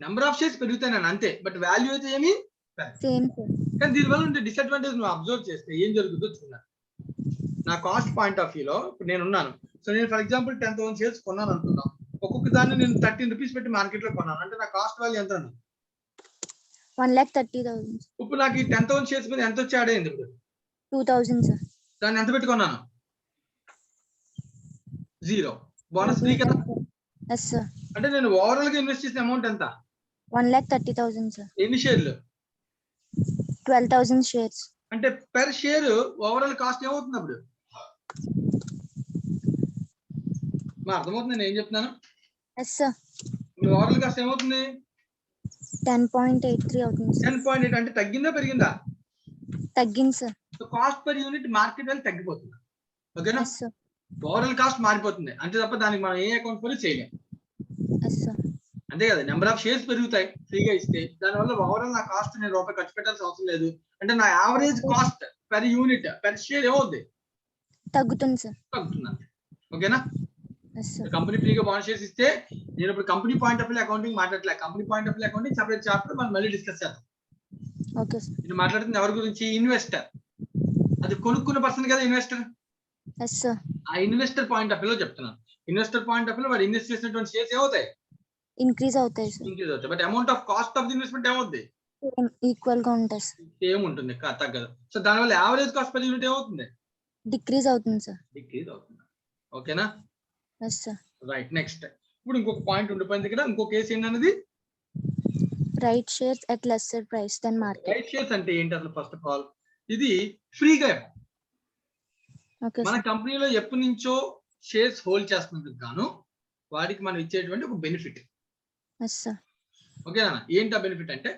Number of shares పెరుగుతాయి అంతే, బట్ వాల్యూ అయితే ఏమి కానీ దీనివల్ల ఉండే డిసడ్వాంటేజ్ నువ్వు అబ్జర్వ్ చేస్తే ఏం జరుగుతుందో చూడాలి. నా కాస్ట్ పాయింట్ ఆఫ్ వ్యూలో ఇప్పుడు నేను ఉన్నాను. సో నేను ఫర్ ఎగ్జాంపుల్ 10,000 షేర్స్ కొన్నాను అనుకుందాం. ఒక్కొక్క దాన్ని నేను 13 రూపీస్ పెట్టి మార్కెట్ లో కొన్నాను అంటే నా కాస్ట్ వాల్యూ ఎంత?
1,30,000.
ఇప్పుడు నాకు ఈ 10,000 షేర్స్ మీద ఎంత వచ్చి యాడ్ అయింది? ఇప్పుడు
2,000 సార్.
దాన్ని ఎంత పెట్టుకున్నాను? 0. బోనస్ ఫ్రీ కదా? అంటే నేను ఓవరాల్ గా ఇన్వెస్ట్ చేసిన అమౌంట్ ఎంత?
1,30,000 సార్.
ఎన్ని షేర్లు?
12,000 షేర్స్.
అంటే పెర్ షేర్ ఓవరాల్ కాస్ట్ ఏమవుతుంది అప్పుడు? మా అర్థమవుతుంది నేను ఏం చెప్తున్నాను?
Yes sir.
ఓవరాల్ కాస్ట్ ఏమవుతుంది?
10.83 అవుతుంది సార్.
10.8 అంటే తగ్గిందా పెరిగిందా?
తగ్గింది sir.
So cost per unit market value తగ్గిపోతుంది. ఓకేనా?
Yes sir.
ఓవరాల్ కాస్ట్ మారిపోతుంది అంతే తప్ప దానికి మనం ఏ అకౌంట్ కూడా చేయలేం.
Yes sir.
అంతే కదా, నెంబర్ ఆఫ్ షేర్స్ పెరుగుతాయి ఫ్రీగా ఇస్తే, దానివల్ల ఓవరాల్ నా కాస్ట్ నేను రూపాయి ఖర్చు పెట్టాల్సిన అవసరం లేదు. అంటే నా average cost per unit per share ఏమవుద్ది?
తగ్గుతుంది సార్.
తగ్గుతుంది. ఓకేనా?
Yes sir.
కంపెనీ ఫ్రీగా బాండ్ షేర్స్ ఇస్తే నేను ఇప్పుడు company point of view accounting మాట్లాడలే, company point of view accounting separate chapter మనం మళ్ళీ డిస్కస్ చేద్దాం.
Okay sir.
నేను మాట్లాడుతుంది ఎవరి గురించి? ఇన్వెస్టర్. అది కొనుక్కున్న పర్సన్ కదా ఇన్వెస్టర్.
Yes sir.
ఆ ఇన్వెస్టర్ పాయింట్ ఆఫ్ వ్యూ లో చెప్తున్నాను. ఇన్వెస్టర్ పాయింట్ ఆఫ్ వ్యూ లో వాడు ఇన్వెస్ట్ చేసినటువంటి షేర్స్ ఏమవుతాయి?
ఇంక్రీజ్ అవుతాయి సార్.
ఇంక్రీజ్ అవుతాయి. But amount of cost of the investment ఏమవుతుంది?
ఈక్వల్ గా ఉంటాయి సార్.
సేమ్ ఉంటుంది, తగ్గదు. సో దానివల్ల యావరేజ్ కాస్ట్ పర్ యూనిట్ ఏమవుతుంది?
డిక్రీజ్ అవుతుంది సార్.
డిక్రీజ్ అవుతుంది. ఓకేనా?
Yes sir.
రైట్. నెక్స్ట్ ఇప్పుడు ఇంకొక పాయింట్ ఉండిపోయింది ఇక్కడ. ఇంకో కేసు ఏంటన్నది?
Right shares at lesser price then market.
Right shares అంటే ఏంటి అసలు? ఫస్ట్ ఆఫ్ ఆల్ ఇది ఫ్రీగా
ఓకే
మన
సార్.
కంపెనీలో ఎప్పటి నుంచో షేర్స్ హోల్డ్ చేస్తున్నందుకు గాను వాడికి మనం ఇచ్చేటువంటి ఒక బెనిఫిట్.
Yes sir.
ఓకేనా? ఏంటి ఆ బెనిఫిట్ అంటే,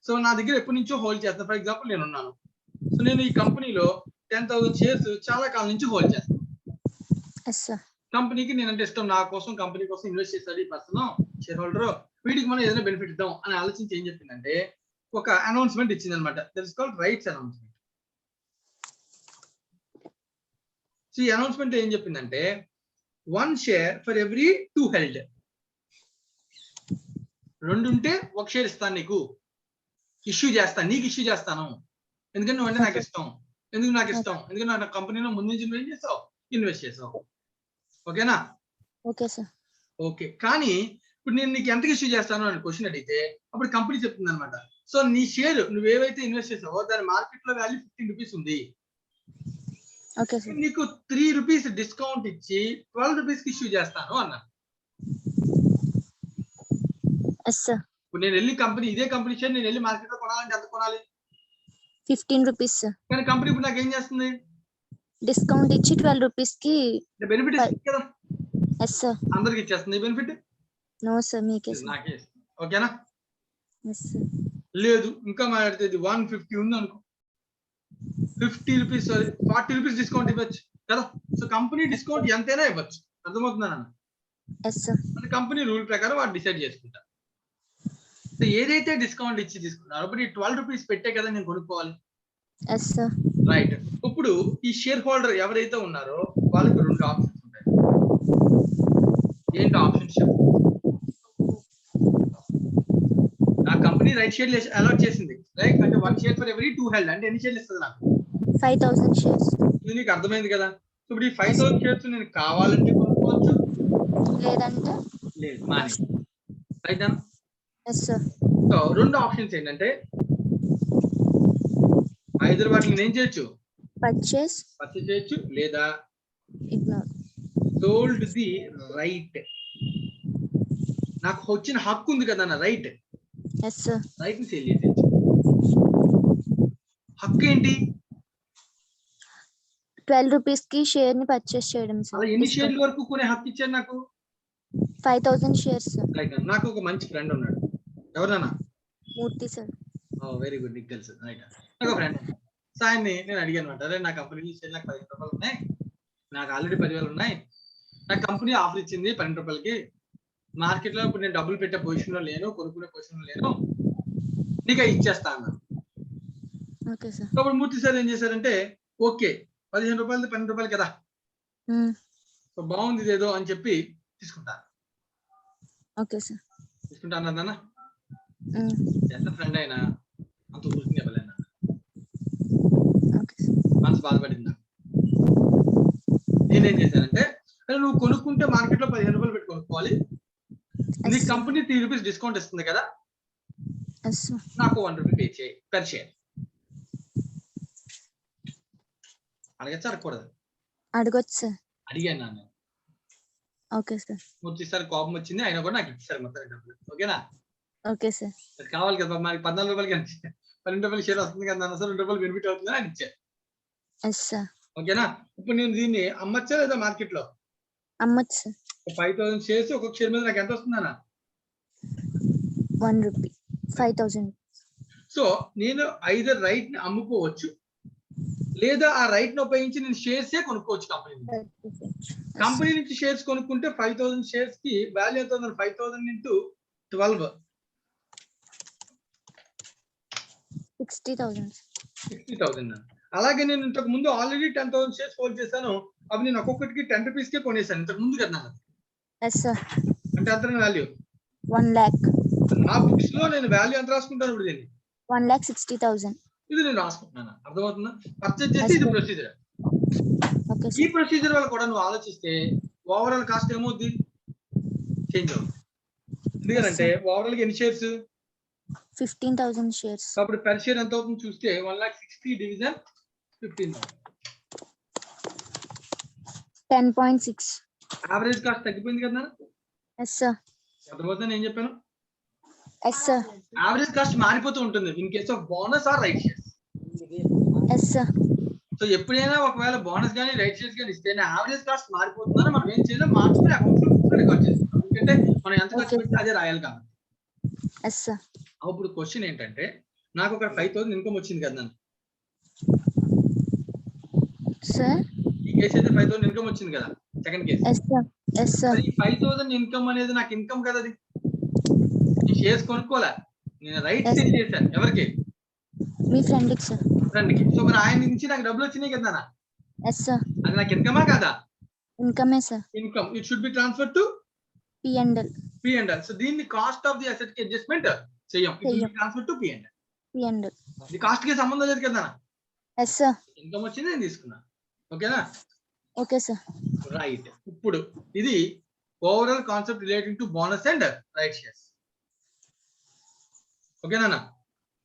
సో నా దగ్గర ఎప్పటి నుంచో హోల్డ్ చేస్తాను. ఫర్ ఎగ్జాంపుల్ నేను ఉన్నాను, సో నేను ఈ కంపెనీలో 10,000 షేర్స్ చాలా కాలం నుంచి హోల్డ్ చేస్తాను.
Yes sir.
కంపెనీకి నేనంటే ఇష్టం, నా కోసం కంపెనీ కోసం ఇన్వెస్ట్ చేస్తాడు ఈ పర్సన్ షేర్ హోల్డర్, వీడికి మనం ఏదైనా బెనిఫిట్ ఇద్దాం అని ఆలోచించి ఏం చెప్పిందంటే ఒక అనౌన్స్మెంట్ ఇచ్చింది అనమాట. That is called rights announcement. So ఈ అనౌన్స్మెంట్ ఏం చెప్పిందంటే 1 షేర్ ఫర్ ఎవ్రీ 2 హెల్డ్. 2 ఉంటే 1 షేర్ ఇస్తాను, నీకు ఇష్యూ చేస్తాను, నీకు ఇష్యూ చేస్తాను. ఎందుకంటే నువ్వు అంటే నాకు ఇష్టం. ఎందుకు నాకు ఇష్టం? ఎందుకంటే నా కంపెనీలో ముందు నుంచి నువ్వు ఏం చేస్తావు? ఇన్వెస్ట్ చేసావు. ఓకేనా?
Okay sir.
ఓకే. కానీ ఇప్పుడు నేను నీకు ఎంతకి ఇష్యూ చేస్తాను అని క్వశ్చన్ అడిగితే అప్పుడు కంపెనీ చెప్తుంది అనమాట, సో నీ షేర్ నువ్వు ఏవైతే ఇన్వెస్ట్ చేసావో దాని మార్కెట్ లో వాల్యూ 15 రూపీస్ ఉంది.
Okay sir.
నీకు 3 రూపీస్ డిస్కౌంట్ ఇచ్చి 12 రూపీస్ కి ఇష్యూ చేస్తాను అన్నా.
Yes sir.
ఇప్పుడు నేను వెళ్ళి కంపెనీ, ఇదే కంపెనీ షేర్ నేను వెళ్ళి మార్కెట్ లో కొనాలంటే ఎంత కొనాలి?
15 రూపీస్ సార్.
కానీ కంపెనీ ఇప్పుడు నాకు ఏం చేస్తుంది?
డిస్కౌంట్ ఇచ్చి 12 రూపీస్ కి
బెనిఫిట్ ఇస్తుంది కదా.
Yes sir.
అందరికి ఇచ్చేస్తుంది బెనిఫిట్.
నో సార్, మీకే సార్.
నాకే ఇస్తుంది. ఓకేనా?
Yes sir.
లేదు ఇంకా మాట్లాడితే 150 ఉంది అనుకో, 50 రూపీస్ 40 రూపీస్ డిస్కౌంట్ ఇవ్వచ్చు కదా. సో కంపెనీ డిస్కౌంట్ ఎంతైనా ఇవ్వచ్చు. అర్థమవుతుందా?
Yes sir.
అంటే కంపెనీ రూల్ ప్రకారం వాడు డిసైడ్ చేసుకుంటారు. సో ఏదైతే డిస్కౌంట్ ఇచ్చి తీసుకున్నారో ఇప్పుడు ఈ 12 రూపీస్ పెట్టే కదా నేను కొనుక్కోవాలి.
Yes sir.
రైట్. ఇప్పుడు ఈ షేర్ హోల్డర్ ఎవరైతే ఉన్నారో వాళ్ళకి 2 ఆప్షన్స్ ఉంటాయి. ఏంటి ఆప్షన్స్? ఆ కంపెనీ రైట్ షేర్ అలాట్ చేసింది, రైట్? అంటే 1 షేర్ ఫర్ ఎవ్రీ 2 హెల్డ్ అంటే ఎన్ని షేర్లు ఇస్తుంది నాకు?
5,000 షేర్స్.
ఇది నీకు అర్థమైంది కదా. సో ఇప్పుడు ఈ 5,000 షేర్స్ నేను కావాలంటే కొనుక్కోవచ్చు,
లేదంటే
లేదు మాని. Right.
Yes sir.
So 2 options ఏంటంటే ఐదర్ వాటిని ఏం చేయొచ్చు?
పర్చేస్
చేయొచ్చు, లేదా
ఇగ్నోర్.
Sold the right. నాకు వచ్చిన హక్కు ఉంది కదా నా రైట్.
Yes sir.
రైట్ ని సేల్ చేసేయచ్చు. హక్కు ఏంటి?
12 రూపీస్ కి షేర్ ని పర్చేస్ చేయడం సార్.
అలా ఎన్ని షేర్ల వరకు కొనే హక్కు ఇచ్చారు నాకు?
5,000 షేర్స్ సార్.
రైట్. నాకు ఒక మంచి ఫ్రెండ్ ఉన్నాడు. ఎవరన్నా?
మూర్తి సార్.
వెరీ గుడ్, నీకు తెలుసు. రైట్. నాకు ఒక ఫ్రెండ్. సో ఆయన్ని నేను అడిగాను అనమాట, అరే నా కంపెనీ షేర్ నాకు 15 రూపాయలు ఉన్నాయి, నాకు ఆల్రెడీ 10,000 ఉన్నాయి, నా కంపెనీ ఆఫర్ ఇచ్చింది 12 రూపాయలకి, మార్కెట్ లో ఇప్పుడు నేను డబ్బులు పెట్టే పొజిషన్ లో లేను, కొనుక్కునే పొజిషన్ లో లేను, నీకు ఇచ్చేస్తా అన్నాను.
Okay sir.
అప్పుడు మూర్తి సార్ ఏం చేశారంటే, ఓకే 15 రూపాయలు 12 రూపాయలు కదా, సో బాగుంది ఇదేదో అని చెప్పి తీసుకుంటాను.
Okay sir.
తీసుకుంటా అన్నదన్న ఎంత ఫ్రెండ్ అయినా అంత ఊరికి ఇవ్వలేనా, మనసు బాధపడిందా. నేనేం చేశానంటే, నువ్వు కొనుక్కుంటే మార్కెట్ లో 15 రూపాయలు పెట్టి కొనుక్కోవాలి, నీ కంపెనీ 3 రూపీస్ డిస్కౌంట్ ఇస్తుంది కదా, నాకు 1 రూపీ పే చేయి పెర్ షేర్. అడగచ్చా అడగకూడదు?
అడగొచ్చు సార్.
అడిగాను నాన్న.
Okay sir.
మూర్తి సార్ కోపం వచ్చింది, అయినా కూడా నాకు ఇచ్చారు మొత్తం డబ్బులు. ఓకేనా?
Okay sir.
కావాలి కదా మనకి 14 రూపాయలకి 12 రూపాయలు షేర్ వస్తుంది కదా అన్న సార్, 2 రూపాయలు బెనిఫిట్ అవుతుంది అని ఇచ్చారు. ఓకేనా? ఇప్పుడు నేను దీన్ని అమ్మచ్చా లేదా మార్కెట్ లో?
అమ్మచ్చు సార్.
5,000 షేర్స్ ఒక్కొక్క షేర్ మీద నాకు ఎంత వస్తుందన్నా?
1 రూపీ. 5,000.
సో నేను ఐదర్ రైట్ ని అమ్ముకోవచ్చు లేదా ఆ రైట్ ని ఉపయోగించి నేను షేర్స్ కొనుక్కోవచ్చు కంపెనీ నుంచి. కంపెనీ నుంచి షేర్స్ కొనుక్కుంటే 5,000 షేర్స్ కి వాల్యూ ఎంత ఉంది? 5,000 ఇంటూ 12
60,000.
60,000. అలాగే నేను ఇంతకు ముందు ఆల్రెడీ 10,000 షేర్స్ హోల్డ్ చేశాను. అవి నేను ఒక్కొక్కటికి 10 రూపీస్ కే కొనేసాను ఇంతకు ముందు కదా.
Yes, sir.
అంటే ఎంత వాల్యూ?
1 lakh.
నా బుక్స్ లో నేను వాల్యూ ఎంత రాసుకుంటాను ఇప్పుడు దీన్ని?
1,60,000.
ఇది నేను రాసుకుంటున్నాను. అర్థమవుతుందా? పర్చేజ్ చేసి ఇది ప్రొసీజర్.
Okay,
ఈ
sir.
ప్రొసీజర్ వల్ల కూడా నువ్వు ఆలోచిస్తే ఓవరాల్ కాస్ట్ ఏమవుద్ది? చేంజ్ అవుతుంది. ఎందుకంటే ఓవరాల్ గా ఎన్ని షేర్స్?
15,000 shares.
కాబట్టి పెర్ షేర్ ఎంత అవుతుంది చూస్తే 1,60,000 డివిజన్ 15,000.
10.6.
యావరేజ్ కాస్ట్ తగ్గిపోయింది కదా.
Yes, sir.
అర్థమవుతుంది నేను చెప్పాను.
Yes, sir.
యావరేజ్ కాస్ట్ మారిపోతూ ఉంటుంది in case of bonus or right shares.
Yes, sir.
So ఎప్పుడైనా ఒకవేళ బోనస్ కానీ రైట్ షేర్స్ కానీ ఇస్తే యావరేజ్ కాస్ట్ మారిపోతుందని మనం ఏం చేయాలి? మార్చుకుని అకౌంట్ లో రికార్డ్ చేస్తాం. ఎందుకంటే మనం ఎంత ఖర్చు పెడితే అదే రాయాలి కాబట్టి.
Yes, sir.
అప్పుడు క్వశ్చన్ ఏంటంటే నాకు ఒక 5,000 ఇన్కమ్ వచ్చింది కదా నన్ను.
Sir.
ఈ కేసు అయితే 5,000 ఇన్కమ్ వచ్చింది కదా. Second case.
Yes, sir. Yes, sir.
5,000 income అనేది నాకు ఇన్కమ్ కదా. అది నేను షేర్స్ కొనుక్కోలే, నేను రైట్
Yes,
సేల్
sir.
చేశాను. ఎవరికి?
మీ ఫ్రెండ్ కి, sir.
ఫ్రెండ్ కి. సో మరి ఆయన నుంచి నాకు డబ్బులు వచ్చినాయి కదా.
Yes, sir.
అది నాకు ఇన్కమా కదా?
Income, sir.
Income. It should be transfer to
P&L.
P&L. So దీన్ని కాస్ట్ ఆఫ్ ది అసెట్ కి అడ్జస్ట్మెంట్ చేయం. It will be transfer to P&L.
P&L.
ఇది కాస్ట్ కి సంబంధం లేదు కదా.
Yes, sir.
ఇన్కమ్ వచ్చింది నేను తీసుకున్నా. ఓకేనా?
Okay, sir.
రైట్. ఇప్పుడు ఇది overall concept relating to bonus and right shares. ఓకేనా?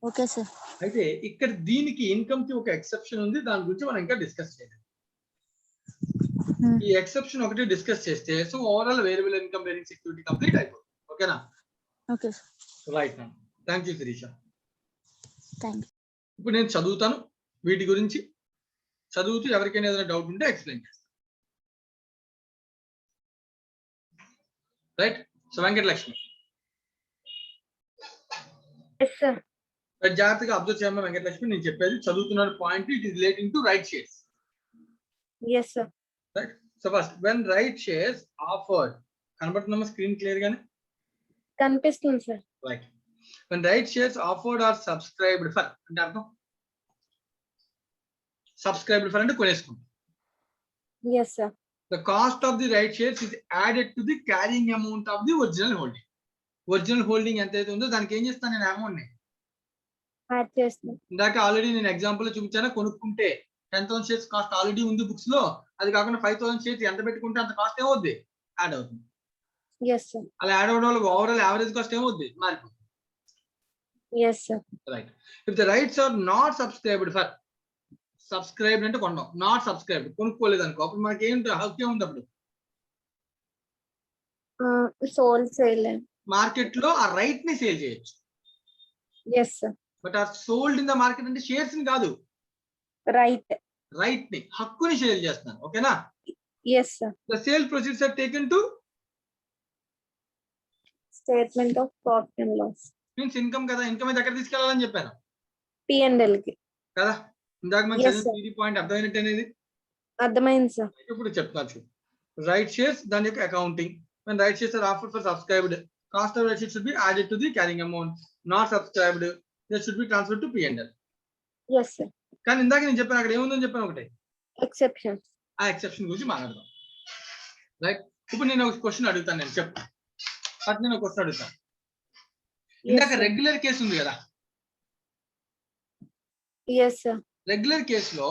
Okay, sir.
అయితే ఇక్కడ దీనికి ఇన్కమ్ కి ఒక ఎక్సెప్షన్ ఉంది. దాని గురించి మనం ఇంకా డిస్కస్ చేయలేదు. ఈ ఎక్సెప్షన్ ఒకటి డిస్కస్ చేస్తే so overall variable income bearing security complete అయిపోతుంది. ఓకేనా?
Okay, sir.
Right. Thank you Shirisha.
Thank you.
ఇప్పుడు నేను చదువుతాను వీటి గురించి. చదువుతూ ఎవరికైనా ఏదైనా డౌట్ ఉంటే ఎక్స్ప్లెయిన్ చేస్తాను. Right. So Venkatalakshmi.
Yes, sir.
జాగ్రత్తగా అబ్జర్వ్ చేయమ్మా వెంకటలక్ష్మి. నేను చెప్పేది చదువుతున్న point it is relating to right shares.
Yes, sir.
Right. So first when right shares offered, కనబడుతుందమ్మా స్క్రీన్ క్లియర్ గానే?
కనిపిస్తుంది sir.
Right. When right shares offered are subscribed for అంటే అర్థం సబ్స్క్రైబ్డ్ ఫర్ అంటే కొనేసుకుంటాం.
Yes, sir.
The cost of the right shares is added to the carrying amount of the original holding. Original holding ఎంత అయితే ఉందో దానికి ఏం చేస్తాను నేను అమౌంట్ ని
యాడ్ చేస్తాను.
ఇందాక ఆల్రెడీ నేను ఎగ్జాంపుల్ లో చూపించాను. కొనుక్కుంటే 10,000 షేర్స్ కాస్ట్ ఆల్రెడీ ఉంది బుక్స్ లో. అది కాకుండా 5,000 షేర్స్ ఎంత పెట్టుకుంటే అంత కాస్ట్ ఏమవుద్ది? యాడ్ అవుతుంది.
Yes, sir.
అలా యాడ్ అవడం వల్ల ఓవరాల్ యావరేజ్ కాస్ట్ ఏమవుద్ది? మారిపోతుంది.
Yes, sir.
Right. If the rights are not subscribed for, subscribed అంటే కొన్నాం, నాట్ సబ్స్క్రైబ్డ్ కొనుక్కోలేదు అనుకో, అప్పుడు మనకి ఏంటి హక్కు ఏముంది? అప్పుడు
సోల్ సేల్.
మార్కెట్ లో ఆ రైట్ ని సేల్ చేయొచ్చు.
Yes, sir.
But are sold in the market అంటే షేర్స్ ని కాదు,
రైట్.
రైట్ ని, హక్కుని సేల్ చేస్తున్నాను. ఓకేనా?
Yes, sir.
The sale proceeds are taken to
statement of profit and loss.
Means income కదా. ఇన్కమ్ అయితే ఎక్కడ తీసుకెళ్లాలని చెప్పాను
P&L కి
కదా. ఇందాక మనం
Yes,
చదివిన థియరీ పాయింట్ అర్థమైనట్టు అనేది
అర్థమైంది సార్.
ఇప్పుడు చెప్తాను చూడు. రైట్ షేర్స్ దాని యొక్క accounting. when right shares are offered for subscribed, cost of right shares should be added to the carrying amount. Not subscribed, they should be transferred to P&L.
Yes, sir.
కానీ ఇందాక నేను చెప్పాను అక్కడ ఏముందని చెప్పాను ఒకటి,
ఎక్సెప్షన్స్.
ఆ ఎక్సెప్షన్ గురించి మాట్లాడదాం. రైట్. ఇప్పుడు నేను ఒక క్వశ్చన్ అడుగుతాను. నేను చెప్పు ఫస్ట్ నేను ఒక క్వశ్చన్ అడుగుతాను. ఇందాక రెగ్యులర్ కేసు ఉంది కదా.
Yes, sir.
రెగ్యులర్ కేసులో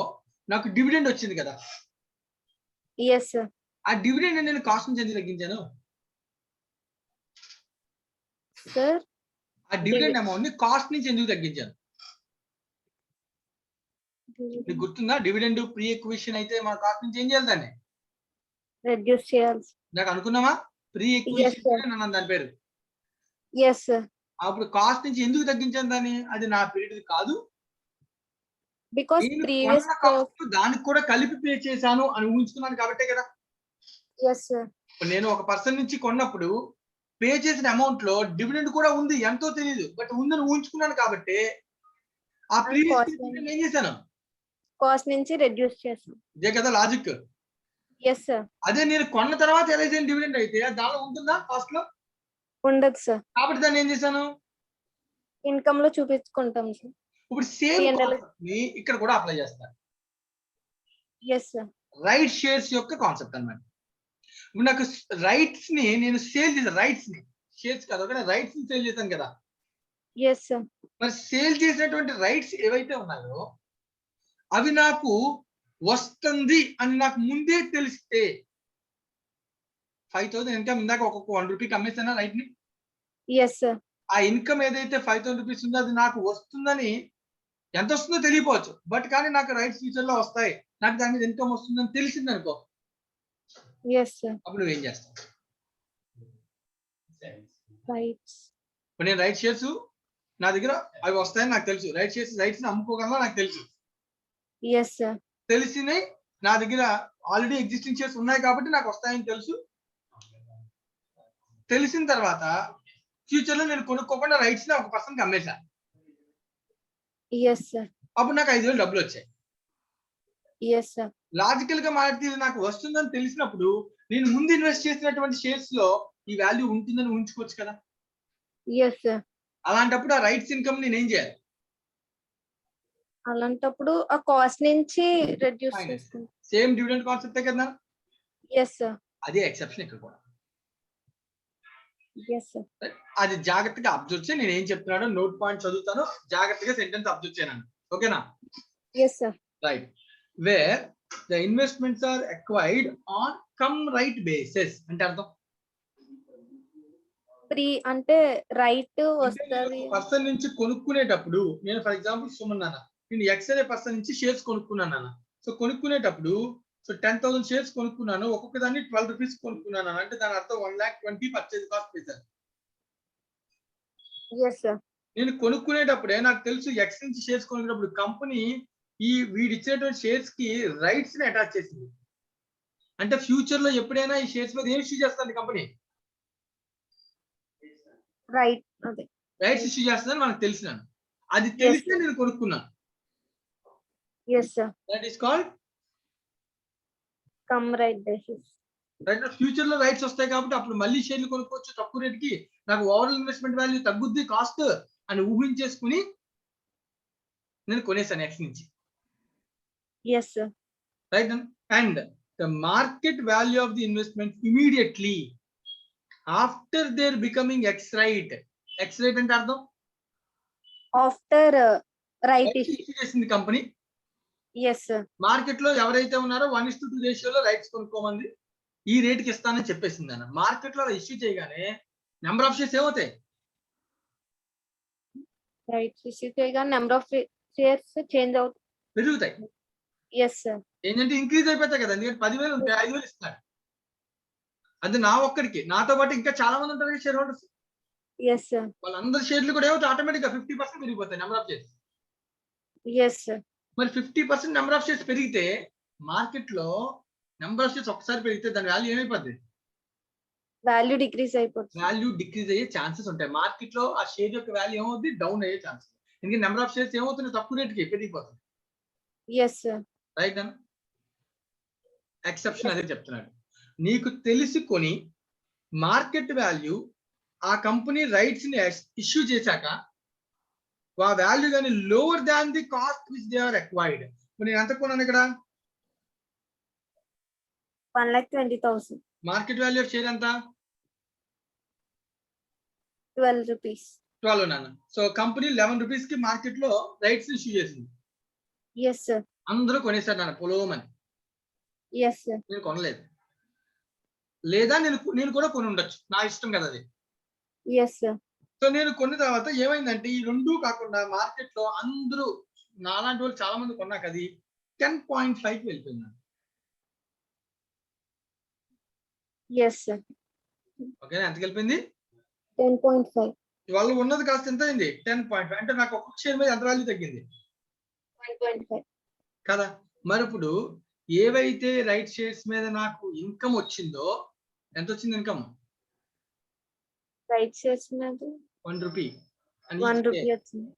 నాకు డివిడెండ్ వచ్చింది కదా.
Yes, sir.
ఆ డివిడెండ్ నేను కాస్ట్ నుంచి ఎందుకు తగ్గించాను?
సార్
ఆ డివిడెండ్ అమౌంట్ ని కాస్ట్ నుంచి ఎందుకు తగ్గించాను? మీకు గుర్తుందా? డివిడెండ్ ప్రీ ఎక్విజిషన్ అయితే మన కాస్ట్ నుంచి ఏం చేయాలి? దాన్ని
రెడ్యూస్ చేయాలి.
నాకు అనుకున్నామా? ప్రీ ఎక్విజిషన్ అన్నాను దాని పేరు.
Yes, sir.
అప్పుడు కాస్ట్ నుంచి ఎందుకు తగ్గించాను దాన్ని? అది నా పీరియడ్ కాదు,
బికాస్ ప్రీవియస్
దానికి కూడా కలిపి పే చేశాను అని ఊహించుకున్నాను కాబట్టే కదా.
Yes, sir.
నేను ఒక పర్సన్ నుంచి కొన్నప్పుడు పే చేసిన అమౌంట్ లో డివిడెండ్ కూడా ఉంది, ఎంతో తెలియదు, బట్ ఉందని ఊహించుకున్నాను కాబట్టి ఆ ప్రీవియస్ ఏం చేశాను,
కాస్ట్ నుంచి రెడ్యూస్ చేస్తాం.
ఇదే కదా లాజిక్.
Yes sir.
అదే నేను కొన్న తర్వాత ఎలా డివిడెండ్ అయితే దానిలో ఉంటుందా కాస్ట్ లో,
ఉండదు సార్,
కాబట్టి దాన్ని ఏం చేశాను,
ఇన్కమ్ లో చూపించుకుంటాం సార్.
ఇప్పుడు సేమ్
P&L.
ని ఇక్కడ కూడా అప్లై చేస్తాను.
Yes sir.
రైట్ షేర్స్ యొక్క కాన్సెప్ట్ అన్నమాట. ఇప్పుడు నాకు రైట్స్ ని నేను సేల్ చేశాను, రైట్స్ ని షేర్స్ కాదు కానీ రైట్స్ ని సేల్ చేశాను కదా.
Yes sir.
మరి సేల్ చేసినటువంటి రైట్స్ ఏవైతే ఉన్నాయో అవి నాకు వస్తుంది అని నాకు ముందే తెలిస్తే 5,000 ఇన్కమ్ ఇందాక ఒక్కొక్క 1 రూపీకి అమ్మేసానా రైట్ ని.
Yes sir.
ఆ ఇన్కమ్ ఏదైతే 5,000 రూపీస్ ఉందో అది నాకు వస్తుందని, ఎంత వస్తుందో తెలియపోవచ్చు, బట్ కానీ నాకు రైట్స్ ఫ్యూచర్ లో వస్తాయి, నాకు దాని మీద ఇన్కమ్ వస్తుందని తెలిసింది అనుకో,
ఎస్ సార్.
అప్పుడు నువ్వేం చేస్తావు.
రైట్స్.
ఇప్పుడు నేను రైట్ షేర్స్ నా దగ్గర అవి వస్తాయని నాకు తెలుసు, రైట్ షేర్స్ రైట్స్ ని అమ్ముకోగలనా నాకు తెలుసు,
ఎస్ సార్.
తెలిసినాయి నా దగ్గర ఆల్రెడీ ఎగ్జిస్టింగ్ షేర్స్ ఉన్నాయి కాబట్టి నాకు వస్తాయని తెలుసు. తెలిసిన తర్వాత ఫ్యూచర్ లో నేను కొనుక్కోకుండా రైట్స్ ని 1% అమ్మేశా,
ఎస్ సార్.
అప్పుడు నాకు 5,000 డబ్బులు వచ్చాయి.
Yes sir.
లాజికల్ గా మాట్లాడితే ఇది నాకు వస్తుందని తెలిసినప్పుడు నేను ముందు ఇన్వెస్ట్ చేసినటువంటి షేర్స్ లో ఈ వాల్యూ ఉంటుందని ఊహించుకోవచ్చు కదా.
Yes sir.
అలాంటప్పుడు ఆ రైట్స్ ఇన్కమ్ నేను ఏం చేయాలి,
అలాంటప్పుడు ఆ కాస్ట్ నుంచి రెడ్యూస్
Finance.
చేసుకుంటాం.
సేమ్ డివిడెండ్ కాన్సెప్టే కదా,
ఎస్ సార్.
అదే ఎక్సెప్షన్ ఇక్కడ కూడా.
Yes sir.
అది జాగ్రత్తగా అబ్జర్వ్ చేసి నేను ఏం చెప్తున్నాడో నోట్ పాయింట్ చదువుతాను, జాగ్రత్తగా సెంటెన్స్ అబ్జర్వ్ చేయను, ఓకేనా.
Yes sir.
Right, where the investments are acquired on cum right basis అంటే అర్థం,
ఫ్రీ అంటే రైట్ వస్తుంది.
పర్సన్ నుంచి కొనుక్కునేటప్పుడు నేను ఫర్ ఎగ్జాంపుల్ సుమన్ అన్న, నేను ఎక్స్ అనే పర్సన్ నుంచి షేర్స్ కొనుక్కున్నాను అన్న. సో కొనుక్కునేటప్పుడు సో 10,000 షేర్స్ కొనుక్కున్నాను, ఒక్కొక్క దాన్ని 12 రూపీస్ కొనుక్కున్నాను అంటే దాని అర్థం 1,20,000 పర్చేజ్ కాస్ట్ చేశాను.
Yes sir.
నేను కొనుక్కునేటప్పుడే నాకు తెలుసు ఎక్స్ నుంచి షేర్స్ కొనుక్కునేటప్పుడు కంపెనీ ఈ వీడి ఇచ్చినటువంటి షేర్స్ కి రైట్స్ ని అటాచ్ చేసింది, అంటే ఫ్యూచర్ లో ఎప్పుడైనా ఈ షేర్స్ మీద ఏం ఇష్యూ చేస్తుంది కంపెనీ,
రైట్ అదే
రైట్స్ ఇష్యూ చేస్తుందని మనకు తెలిసినాను, అది తెలిస్తే నేను కొనుక్కున్నాను.
Yes sir.
That is called
cum right basis.
Right. Future లో రైట్స్ వస్తాయి కాబట్టి అప్పుడు మళ్ళీ షేర్లు కొనుక్కోవచ్చు తక్కువ రేట్ కి, నాకు ఓవరాల్ ఇన్వెస్ట్మెంట్ వాల్యూ తగ్గుద్ది కాస్ట్ అని ఊహించేసుకుని నేను కొనేసాను ఎక్స్ నుంచి,
yes sir.
Right. And the market value of the investment immediately after their becoming ex right. Ex right అంటే అర్థం
ఆఫ్టర్ రైట్ ఇష్యూ.
ఇష్యూ చేసింది కంపెనీ,
ఎస్ సార్.
మార్కెట్ లో ఎవరైతే ఉన్నారో 1:2 రేషియోలో రైట్స్ కొనుక్కోమంది, ఈ రేట్ కి ఇస్తానని చెప్పేసింది అన్న. మార్కెట్ లో ఇష్యూ చేయగానే నెంబర్ ఆఫ్ షేర్స్ ఏమవుతాయి,
రైట్ ఇష్యూ చేయగా నెంబర్ ఆఫ్ షేర్స్ చేంజ్ అవుతాయి,
పెరుగుతాయి.
Yes sir.
ఏంటంటే ఇంక్రీజ్ అయిపోతాయి కదా, ఎందుకంటే 10,000 ఉంటాయి 5,000 ఇస్తున్నారు. అది నా ఒక్కడికి, నాతో పాటు ఇంకా చాలా మంది ఉంటారు షేర్ హోల్డర్స్,
ఎస్ సార్.
వాళ్ళందరి షేర్లు కూడా ఏమవుతాయి ఆటోమేటిక్ గా 50% పెరిగిపోతాయి number of shares.
Yes sir.
మరి 50% నెంబర్ ఆఫ్ షేర్స్ పెరిగితే మార్కెట్ లో నెంబర్ ఆఫ్ షేర్స్ ఒకసారి పెరిగితే దాని వాల్యూ ఏమైపోద్ది,
వాల్యూ డిక్రీజ్ అయిపోతుంది.
వాల్యూ డిక్రీజ్ అయ్యే ఛాన్సెస్ ఉంటాయి. మార్కెట్ లో ఆ షేర్ యొక్క వాల్యూ ఏమవుతుంది, డౌన్ అయ్యే ఛాన్సెస్, ఎందుకంటే నెంబర్ ఆఫ్ షేర్స్ ఏమవుతుంది తక్కువ రేట్కి పెరిగిపోతుంది,
ఎస్ సార్.
రైట్ అన్న. ఎక్సెప్షన్ అదే చెప్తున్నాడు, నీకు తెలిసి కొని మార్కెట్ వాల్యూ ఆ కంపెనీ రైట్స్ ని ఇష్యూ చేశాక ఆ వాల్యూ కానీ lower than the cost which they are acquired. నేను ఎంత కొన్నాను ఇక్కడ,
1,20,000.
మార్కెట్ వాల్యూ ఆఫ్ షేర్ ఎంత,
12 రూపీస్.
12 నాన్న. సో కంపెనీ 11 రూపీస్ కి మార్కెట్ లో రైట్స్ ఇష్యూ చేసింది,
ఎస్ సార్.
అందరూ కొనేసారు నాన్న పొలోమని.
Yes sir.
నేను కొనలేదు, లేదా నేను కూడా కొని ఉండొచ్చు, నా ఇష్టం కదా అది.
Yes sir.
సో నేను కొన్న తర్వాత ఏమైందంటే ఈ రెండు కాకుండా మార్కెట్ లో అందరూ నాలాంటి వాళ్ళు చాలా మంది కొన్నాక అది 10.5 వెళ్ళిపోయింది.
Yes sir.
ఓకేనా, ఎంతకి వెళ్ళిపోయింది,
10.5.
వాళ్ళు ఉన్నది కాస్త ఎంత అయింది 10.5, అంటే నాకు ఒక్కొక్క షేర్ మీద ఎంత వాల్యూ తగ్గింది
1.5
కదా. మరి ఇప్పుడు ఏవైతే రైట్ షేర్స్ మీద నాకు ఇన్కమ్ వచ్చిందో, ఎంత వచ్చింది ఇన్కమ్,
రైట్ షేర్స్ మీద
₹1 అని
₹1 వచ్చింది.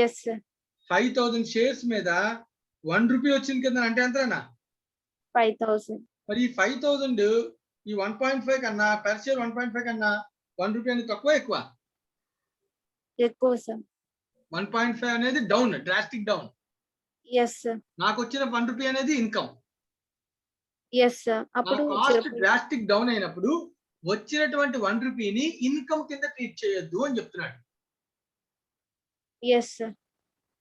Yes sir.
5,000 షేర్స్ మీద ₹1 వచ్చింది కదా అంటే ఎంతనా?
5,000.
మరి ఈ 5,000 ఈ 1.5 కన్నా పర్ షేర్ 1.5 కన్నా ₹1 అనేది తక్కువ ఎక్కువ?
ఎక్కువ సార్.
1.5 అనేది down, drastic down.
Yes sir.
నాకు వచ్చిన ₹1 అనేది ఇన్కమ్.
Yes sir. అప్పుడు
కాస్ట్ డ్రాస్టిక్ డౌన్ అయినప్పుడు వచ్చినటువంటి ₹1ని ఇన్కమ్ కింద ట్రీట్ చేయొద్దు అని చెప్తున్నాడు.
Yes sir.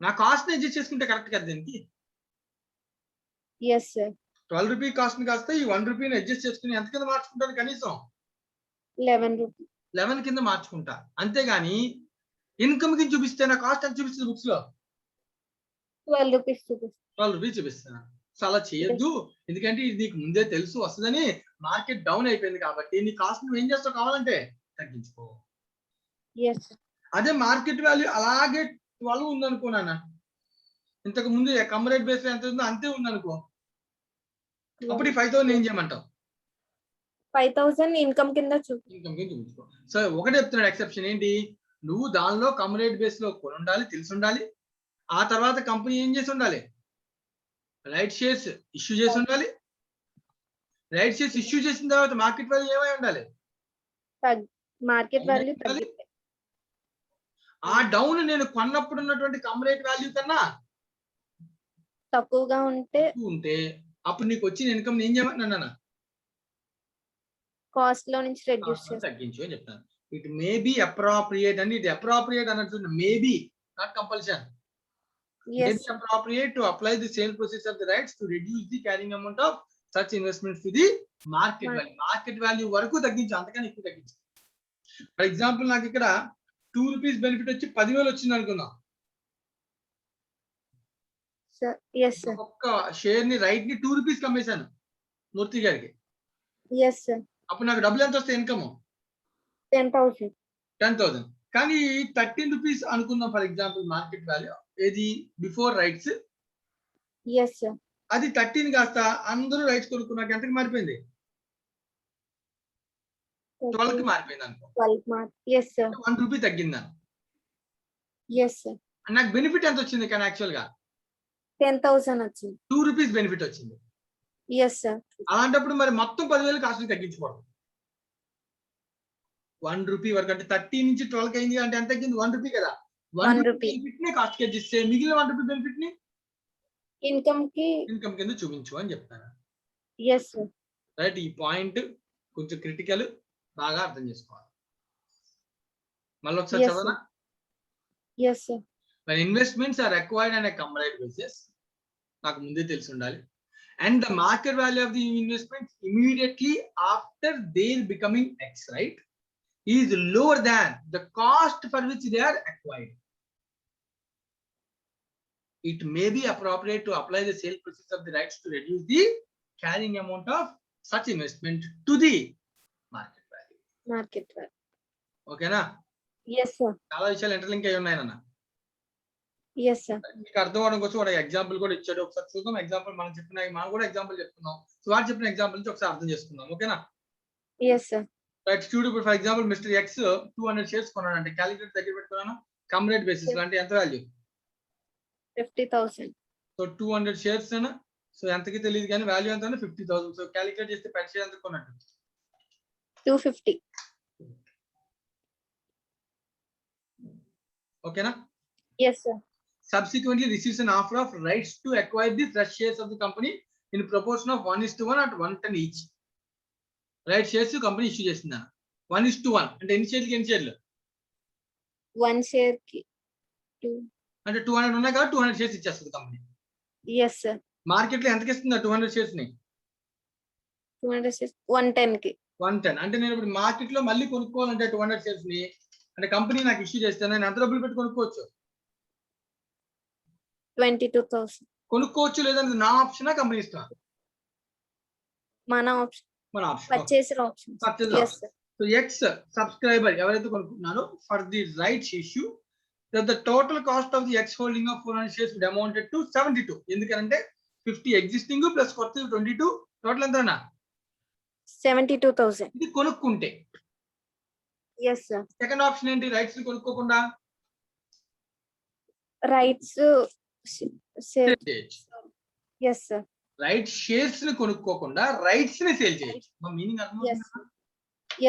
నా కాస్ట్ ని అడ్జస్ట్ చేసుకుంటే కరెక్ట్ కదా దీనికి?
Yes sir.
₹12 కాస్ట్ ని కాస్త ఈ ₹1ని అడ్జస్ట్ చేసుకుని ఎంత కింద మార్చుకుంటాను? కనీసం
₹11.
11 కింద మార్చుకుంటా. అంతేగాని ఇన్కమ్ కింద చూపిస్తే నా కాస్ట్ ఎంత చూపిస్తుంది బుక్స్ లో?
₹12 చూపిస్తుంది.
₹12 చూపిస్తున్నా. సో అలా చేయొద్దు. ఎందుకంటే ఇది నీకు ముందే తెలుసు వస్తుందని. మార్కెట్ డౌన్ అయిపోయింది కాబట్టి నీ కాస్ట్ నువ్వు ఏం చేస్తావు? కావాలంటే తగ్గించుకో.
ఎస్.
అదే మార్కెట్ వాల్యూ అలాగే 12 ఉందనుకో నాన్న, ఇంతకు ముందు కమరేట్ బేస్ ఎంత ఉందో అంతే ఉందనుకో, అప్పుడు ఈ 5,000 ఏం చేయమంటావు?
5,000 ఇన్కమ్ కింద
ఇన్కమ్ కింద చూపించుకో. సో ఒకటే చెప్తున్నాడు ఎక్సెప్షన్ ఏంటి? నువ్వు దానిలో కమరేట్ బేస్ లో కొని ఉండాలి, తెలిసి ఉండాలి. ఆ తర్వాత కంపెనీ ఏం చేసి ఉండాలి? రైట్ షేర్స్ ఇష్యూ చేసి ఉండాలి. రైట్ షేర్స్ ఇష్యూ చేసిన తర్వాత మార్కెట్ వాల్యూ ఏమై ఉండాలి?
మార్కెట్ వాల్యూ తగ్గితే
ఆ డౌన్ నేను కొన్నప్పుడు ఉన్నటువంటి కమరేట్ వాల్యూ కన్నా
తక్కువగా ఉంటే
అప్పుడు నీకు వచ్చిన ఇన్కమ్ ఏం చేయమన్నా?
కాస్ట్ లో నుంచి రెడ్యూస్ చేస్తాం.
తగ్గించు అని చెప్తాను. ఇట్ మే బి అప్రోప్రియేట్ అండి. ఇది అప్రోప్రియేట్ అన్నట్టు maybe, not compulsion. May be appropriate to apply the sale process of the rights to reduce the carrying amount of such investments to the market value. Market value వరకు తగ్గించు, అంతకని ఎక్కువ తగ్గించు. For example నాకు ఇక్కడ ₹2 benefit వచ్చి 10,000 వచ్చింది అనుకుందాం. ఒక్క షేర్ ని రైట్ ని ₹2 కమ్మేశాను మూర్తి గారికి. అప్పుడు నాకు డబ్బులు ఎంత వస్తాయి? ఇన్కమ్ 10,000. కానీ ₹13 అనుకుందాం ఫర్ ఎగ్జాంపుల్ మార్కెట్ వాల్యూ. ఏది బిఫోర్ రైట్స్. అది 13 కాస్త అందరూ రైట్స్ కొనుక్కున్నాక ఎంతకి మారిపోయింది? 12 కి మారిపోయింది అనుకో. ₹1 తగ్గిందా? నాకు బెనిఫిట్ ఎంత వచ్చింది? కానీ యాక్చువల్ గా
10,000 వచ్చింది.
₹2 బెనిఫిట్ వచ్చింది. అలాంటప్పుడు మరి మొత్తం 10,000 కాస్ట్ తగ్గించుకోవడం. ₹1 వరకు అంటే 13 నుంచి 12 అయింది అంటే ఎంత తగ్గింది? ₹1 కదా. ₹1 బెనిఫిట్ ని కాస్ట్ కి అడ్జస్ట్ చేసి మిగిలిన ₹1 బెనిఫిట్ ని
ఇన్కమ్
కింద చూపించు అని చెప్తాను. రైట్. ఈ పాయింట్ కొంచెం క్రిటికల్, బాగా అర్థం చేసుకోవాలి. మళ్ళీ ఒకసారి చదవనా? When investments are acquired on a combined basis, నాకు ముందే తెలిసి ఉండాలి. And the market value of the investment immediately after their becoming X, right, is lower than the cost for which they are acquired. It may be appropriate to apply the sale process of the rights to reduce the carrying amount of such investment to the market value. Okay na? చాలా విషయాలు interlink అయి ఉన్నాయి నాన్న. మీకు అర్థం అవడం కోసం ఒక ఎగ్జాంపుల్ కూడా ఇచ్చాడు. ఒకసారి చూద్దాం. ఎగ్జాంపుల్ మనం కూడా ఎగ్జాంపుల్ చెప్తున్నాం. సో వాడు చెప్పిన ఎగ్జాంపుల్ నుంచి ఒకసారి అర్థం చేసుకుందాం. ఓకేనా? రైట్. చూడు, ఇప్పుడు for example mister X 200 shares కొన్నాడు అంటే క్యాలిక్యులేటర్ దగ్గర పెట్టుకున్నాను. కమరేట్ బేసిస్ అంటే ఎంత వాల్యూ?
50,000.
సో 200 షేర్స్ అన్న. సో ఎంతకి తెలియదు కానీ వాల్యూ ఎంత? 50,000. సో క్యాలిక్యులేట్ చేస్తే పెర్ షేర్ ఎంత కొన్నట్టు?
250.
ఓకేనా? Subsequently receives an offer of rights to acquire the fresh shares of the company in proportion of 1:1 at 110 each. Right shares company issue చేసిందా? 1:1 అంటే ఎన్ని షేర్లు?
1 షేర్ కి 2
అంటే 200 ఉన్నాయి కదా, 200 షేర్స్ ఇచ్చేస్తుంది కంపెనీ. మార్కెట్ లో ఎంతకి ఇస్తుందా 200 షేర్స్ ని?
200 షేర్స్ 110 కి.
110 అంటే నేను ఇప్పుడు మార్కెట్ లో మళ్ళీ కొనుక్కోవాలంటే 200 షేర్స్ ని అంటే కంపెనీ నాకు ఇష్యూ చేస్తే నేను ఎంత డబ్బులు పెట్టి కొనుక్కోవచ్చు?
22,000
కొనుక్కోవచ్చు. లేదంటే నా ఆప్షనా కంపెనీ ఇష్టమా?
మన option. Purchaser option.
So ex subscriber ఎవరైతే కొనుక్కున్నారో for the rights issue the total cost of the X holding of 400 shares would amounted to 72. ఎందుకంటే 50 ఎగ్జిస్టింగ్ ప్లస్ కొత్త 22 టోటల్ ఎంతనా?
72,000.
ఇది కొనుక్కుంటే
ఎస్ సార్.
సెకండ్ ఆప్షన్ ఏంటి? రైట్స్ ని కొనుక్కోకుండా
రైట్స్
సేల్ చేయొచ్చు.
Yes sir.
రైట్ షేర్స్ ని కొనుక్కోకుండా రైట్స్ ని సేల్ చేయొచ్చు. మీనింగ్
ఎస్
అర్థం?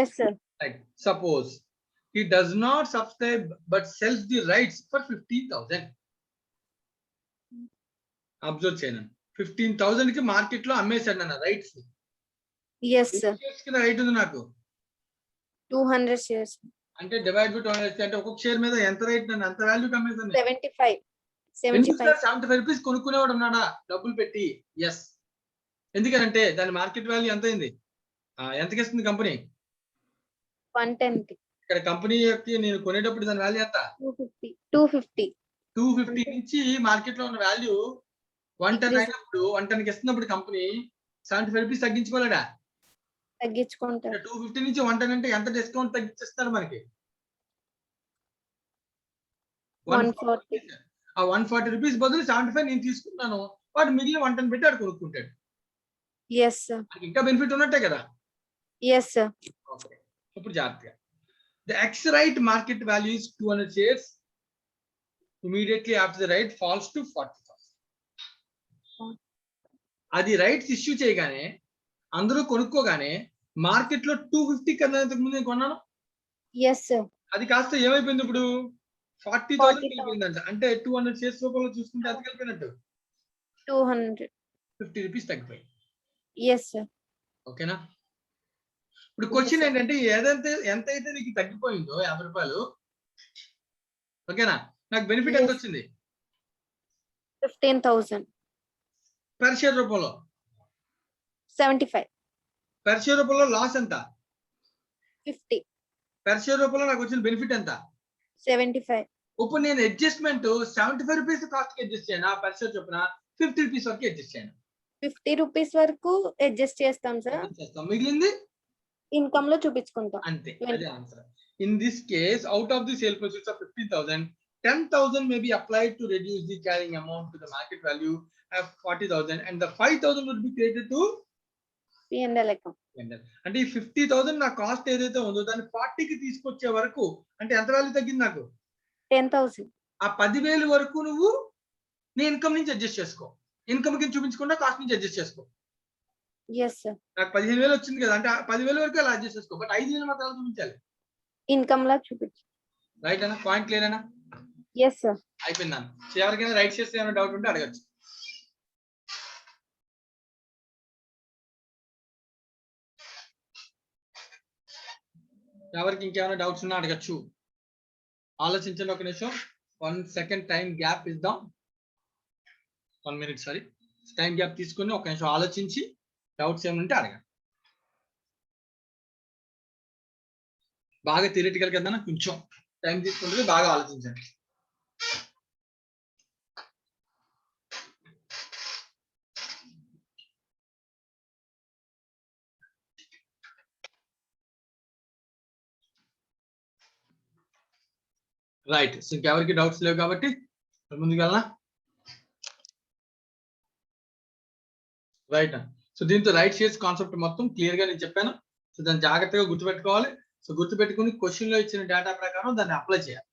Yes sir.
Right. Suppose he does not subscribe but sells the rights for 15,000. Observe చేయను. 15,000 కి మార్కెట్ లో అమ్మేశాడు నాన్న రైట్స్.
Yes sir.
షేర్స్ కి రైట్ ఉంది నాకు.
200 షేర్స్.
అంటే డివైడ్ బై 200 అంటే ఒక్కొక్క షేర్ మీద ఎంత రైట్ నన్ను అంత వాల్యూకి అమ్మేశాను.
75.
75 రూపీస్ కొనుక్కునేవాడు ఉన్నాడా డబ్బులు పెట్టి? ఎస్. ఎందుకంటే దాని మార్కెట్ వాల్యూ ఎంత అయింది? ఎంతకి ఇస్తుంది కంపెనీ?
110 కి.
ఇక్కడ కంపెనీ నేను కొనేటప్పుడు దాని వాల్యూ ఎంత?
250.
250 నుంచి మార్కెట్ లో ఉన్న వాల్యూ 110 అయినప్పుడు 110 కి ఇస్తున్నప్పుడు కంపెనీ 75 రూపీస్ తగ్గించుకోలేడా?
తగ్గించుకుంటారు.
250 నుంచి 110 అంటే ఎంత డిస్కౌంట్ తగ్గించేస్తాడు మనకి?
140.
ఆ 140 రూపీస్ బదులు 75 నేను తీసుకున్నాను, వాడు మిగిలిన 110 పెట్టి ఆడు కొనుక్కుంటాడు.
Yes sir.
ఇంకా బెనిఫిట్ ఉన్నట్టే కదా.
Yes sir.
ఓకే, ఇప్పుడు జాగ్రత్తగా. The X right market value is 200 shares. Immediately after the right falls to 40,000. అది రైట్స్ ఇష్యూ చేయగానే అందరూ కొనుక్కోగానే మార్కెట్ లో 250 కన్నా ఇంతకు ముందు నేను కొన్నాను.
Yes sir.
అది కాస్త ఏమైపోయింది ఇప్పుడు? 40,000 వెళ్ళిపోయిందంట. అంటే 200 షేర్స్ రూపంలో చూసుకుంటే అది కలిపినట్టు
250
రూపీస్ తగ్గిపోయింది.
Yes sir.
ఓకేనా? ఇప్పుడు క్వశ్చన్ ఏంటంటే ఎంత అయితే నీకు తగ్గిపోయిందో 50 రూపాయలు, ఓకేనా, నాకు బెనిఫిట్ ఎంత వచ్చింది?
15,000.
పర్ షేర్ రూపంలో
75.
పర్ షేర్ రూపంలో లాస్ ఎంత?
50.
పర్ షేర్ రూపంలో నాకు వచ్చిన బెనిఫిట్ ఎంత?
75.
ఇప్పుడు నేను అడ్జస్ట్మెంట్ 75 రూపీస్ కాస్ట్ కి అడ్జస్ట్ చేయను, పర్ షేర్ చొప్పున 50 రూపీస్ వరకు అడ్జస్ట్ చేయను.
50 రూపీస్ వరకు అడ్జస్ట్ చేస్తాం సార్.
మిగిలింది
ఇన్కమ్ లో చూపించుకుంటాం.
అంతే, అదే answer. In this case out of the sale proceeds of 15,000, 10,000 may be applied to reduce the carrying amount to the market value of 40,000 and the 5,000 would be credited to
P&L account.
అంటే ఈ 50,000 నా cost ఏదైతే ఉందో దాన్ని 40 కి తీసుకొచ్చే వరకు అంటే ఎంత వాల్యూ తగ్గింది నాకు?
10,000.
ఆ 10,000 వరకు నువ్వు నీ ఇన్కమ్ నుంచి అడ్జస్ట్ చేసుకో. ఇన్కమ్ కి చూపించకుండా కాస్ట్ నుంచి అడ్జస్ట్ చేసుకో.
Yes sir.
నాకు 15,000 వచ్చింది కదా అంటే 10,000 వరకు అలా అడ్జస్ట్ చేసుకో, బట్ 5,000 మాత్రం చూపించాలి.
ఇన్కమ్ లా చూపించు.
రైట్ అన్న? పాయింట్ క్లియర్ అన్న?
Yes sir.
అయిపోయింది అన్న. సో ఎవరికైనా రైట్ చేస్తే ఏమైనా డౌట్ ఉంటే అడగచ్చు. ఎవరికి ఇంకేమైనా డౌట్స్ ఉన్నా అడగచ్చు. ఆలోచించండి ఒక నిమిషం. 1 సెకండ్ టైం గ్యాప్ ఇద్దాం. 1 మినిట్ సారీ టైం గ్యాప్ తీసుకుని ఒక నిమిషం ఆలోచించి డౌట్స్ ఏమైనా ఉంటే అడగండి. బాగా థియరిటికల్ కదా, కొంచెం టైం తీసుకుంటుంది, బాగా ఆలోచించండి. రైట్. సో ఇంకెవరికి డౌట్స్ లేవు కాబట్టి ముందుకు వెళ్ళనా? రైట్. సో దీంతో రైట్ షేర్స్ కాన్సెప్ట్ మొత్తం క్లియర్ గా నేను చెప్పాను. సో దాన్ని జాగ్రత్తగా గుర్తుపెట్టుకోవాలి. సో గుర్తుపెట్టుకుని క్వశ్చన్ లో ఇచ్చిన డేటా ప్రకారం దాన్ని అప్లై చేయాలి.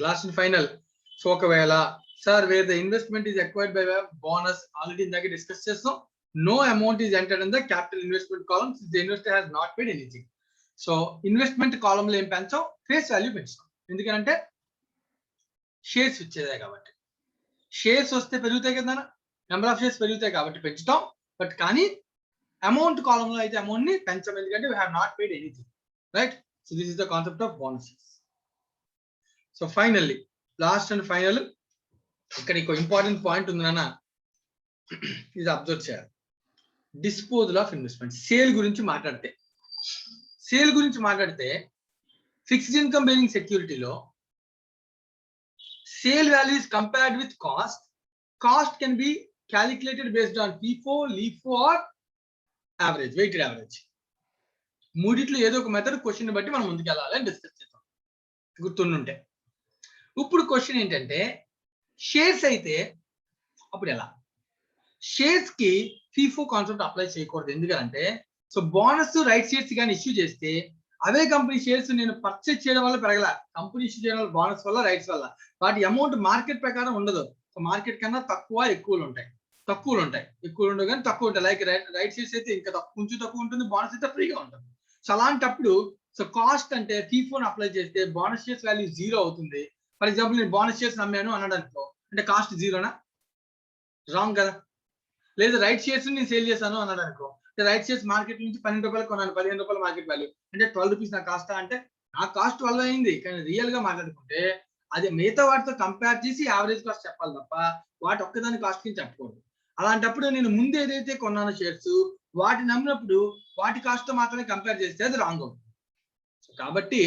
Last and final. సో ఒకవేళ sir where the investment is acquired by bonus, already ఇందాక డిస్కస్ చేస్తాం. No amount is entered in the capital investment column since the investor has not paid anything. So investment column లో ఏం పెంచాం? Face value పెంచాం. ఎందుకంటే shares వచ్చేదే కాబట్టి. Shares వస్తే పెరుగుతాయి కదా, నెంబర్ ఆఫ్ షేర్స్ పెరుగుతాయి కాబట్టి పెంచుతాం. బట్ కానీ అమౌంట్ కాలమ్ లో అయితే అమౌంట్ ని పెంచాం, ఎందుకంటే we have not paid anything. Right. So this is the concept of bonuses. So finally last and final ఇక్కడ ఇంకో ఇంపార్టెంట్ పాయింట్ ఉంది నాన్న, ఇది అబ్జర్వ్ చేయాలి. Disposal of investment. సేల్ గురించి మాట్లాడితే ఫిక్స్డ్ ఇన్కమ్ బేరింగ్ సెక్యూరిటీలో sale value is compared with cost. Cost can be calculated based on FIFO, LIFO or average, weighted average. మూడిట్లో ఏదో ఒక మెథడ్ క్వశ్చన్ బట్టి మనం ముందుకు వెళ్ళాలని డిస్కస్ చేద్దాం, గుర్తుండుంటే. ఇప్పుడు క్వశ్చన్ ఏంటంటే షేర్స్ అయితే అప్పుడు ఎలా? షేర్స్ కి FIFO కాన్సెప్ట్ అప్లై చేయకూడదు. ఎందుకంటే సో బోనస్ రైట్ షేర్స్ కానీ ఇష్యూ చేస్తే అవే కంపెనీ షేర్స్ నేను పర్చేజ్ చేయడం వల్ల పెరగల, కంపెనీ ఇష్యూ చేయడం వల్ల, బోనస్ వల్ల, రైట్స్ వల్ల. వాటి అమౌంట్ మార్కెట్ ప్రకారం ఉండదు. మార్కెట్ కన్నా ఎక్కువలు ఉంటాయి, ఎక్కువలు ఉండవు కానీ తక్కువ ఉంటాయి. లైక్ రైట్ షేర్స్ అయితే ఇంకా కొంచెం తక్కువ ఉంటుంది, బోనస్ అయితే ఫ్రీగా ఉంటుంది. సో అలాంటప్పుడు కాస్ట్ అంటే ఫీఫోన్ అప్లై చేస్తే బోనస్ షేర్స్ వాల్యూ 0 అవుతుంది. ఫర్ ఎగ్జాంపుల్ నేను బోనస్ షేర్స్ అమ్మాను అనడానికి అంటే కాస్ట్ 0నా? రాంగ్ కదా. లేదా రైట్ షేర్స్ నేను సేల్ చేశాను అనడానికో, రైట్ షేర్స్ మార్కెట్ నుంచి 12 రూపాయలు కొన్నాను, 15 రూపాయలు మార్కెట్ వాల్యూ అంటే 12 రూపీస్ నా కాస్ట్ అంటే నా కాస్ట్ 12 అయింది. కానీ రియల్ గా మాట్లాడుకుంటే అది మిగతా వాటితో కంపేర్ చేసి యావరేజ్ కాస్ట్ చెప్పాలి తప్ప వాటి ఒక్కదాని కాస్ట్ కింద చెప్పకూడదు. అలాంటప్పుడు నేను ముందు ఏదైతే కొన్నానో షేర్స్ వాటిని నమ్మినప్పుడు వాటి కాస్ట్ తో మాత్రమే కంపేర్ చేస్తే అది రాంగ్ అవుతుంది. కాబట్టి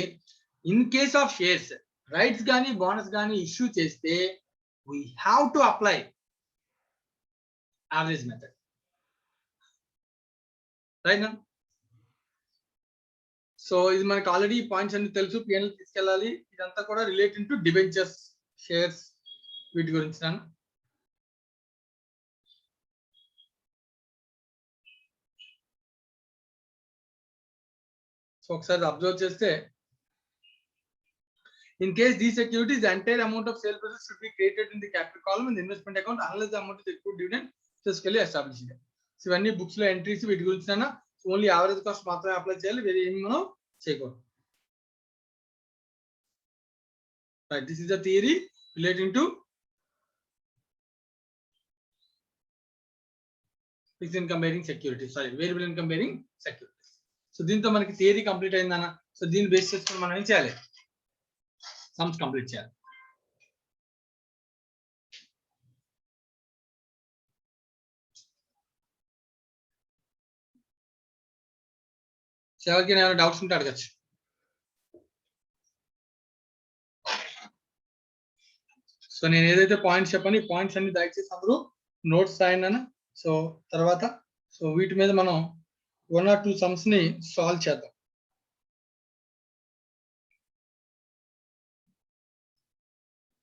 in case of shares rights కానీ బోనస్ కానీ ఇష్యూ చేస్తే we have to apply average method, right నా? సో ఇది మనకి ఆల్రెడీ పాయింట్స్ అన్ని తెలుసు, పిఎన్ఎల్ తీసుకెళ్ళాలి. ఇదంతా కూడా రిలేటెడ్ టు డిబెంచర్స్, షేర్స్, వీటి గురించి నేను సో ఒకసారి అబ్జర్వ్ చేస్తే, in case these securities the entire amount of sale prices should be created in the capital column in the investment account unless the amount is accrued dividend fiscally established. So ఇవన్నీ books లో entries, వీటి గురించి only average cost మాత్రమే apply చేయాలి, వేరే ఏమి మనం చేయకూడదు. This is the theory relating to fixed income bearing security, variable income bearing securities. So దీంతో మనకి థియరీ కంప్లీట్ అయిందన్న. సో దీన్ని బేస్ చేసుకుని మనం ఏం చేయాలి? సమ్స్ కంప్లీట్ చేయాలి. ఎవరికి ఏమైనా డౌట్స్ ఉంటే అడగచ్చు. సో నేను ఏదైతే పాయింట్స్ చెప్పాను ఈ పాయింట్స్ అన్ని దయచేసి అందరూ నోట్స్ రాయండి. సో తర్వాత వీటి మీద మనం 1 or 2 సమ్స్ ని సాల్వ్ చేద్దాం.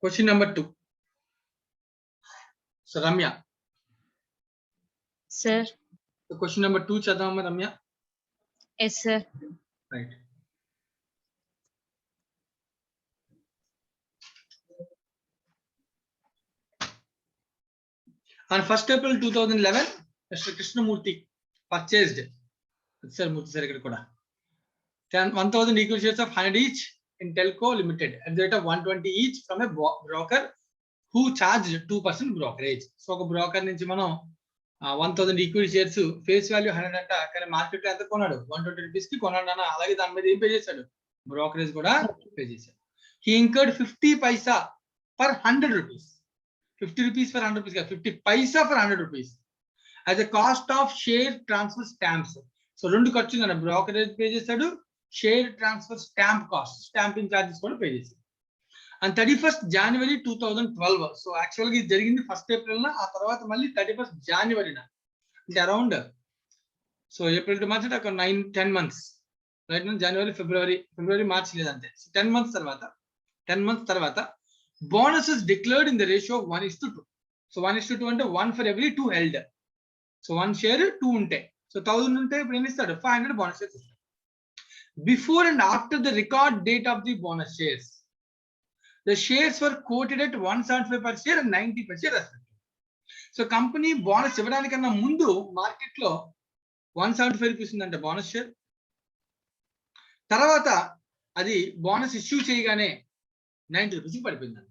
Question number 2. So Ramya
sir.
Question number 2 చేద్దామా Ramya?
Yes sir.
Right. On 1st April 2011, Mr. Krishnamurthy purchased, ఇక్కడ కూడా 1000 equal shares of 100 each in Telco Limited at the rate of 120 each from a broker who charged 2% brokerage. So ఒక broker నుంచి మనం 1000 equity shares face value 100 అంట, కానీ market లో ఎంత కొన్నాడు? 120 రూపీస్ కి కొన్నాడు అన్న. అలాగే దాని మీద ఏం పే చేశాడు? బ్రోకరేజ్ కూడా పే చేశాడు. He incurred 50 Paisa per 100 rupees. 50 rupees for 100 rupees, 50 paisa for 100 rupees as a cost of share transfer stamps. So రెండు ఖర్చు కదా, బ్రోకరేజ్ పే చేశాడు, share transfer stamp cost, stamping charges కూడా పే చేశాడు. And 31st January 2012. So actual గా ఇది జరిగింది 1st April నా, ఆ తర్వాత మళ్ళీ 31st January నా, అంటే అరౌండ్ ఏప్రిల్ టు మార్చ్ ఒక 9-10 months, రైట్? జనవరి, ఫిబ్రవరి, మార్చ్ లేదంటే 10 months తర్వాత bonus is declared in the ratio of 1:2. So 1:2 అంటే 1 for every 2 held. So 1 share 2 ఉంటే, సో 1000 ఉంటే ఇప్పుడు ఏం ఇస్తాడు? 500 bonus shares ఇస్తాడు. Before and after the record date of the bonus shares, the shares were quoted at 175 per share and 90 per share respectively. So company bonus ఇవ్వడానికన్నా ముందు market లో 175 rupees ఉందంటే బోనస్ షేర్, తర్వాత అది బోనస్ ఇష్యూ చేయగానే 90 rupees పడిపోయిందంట.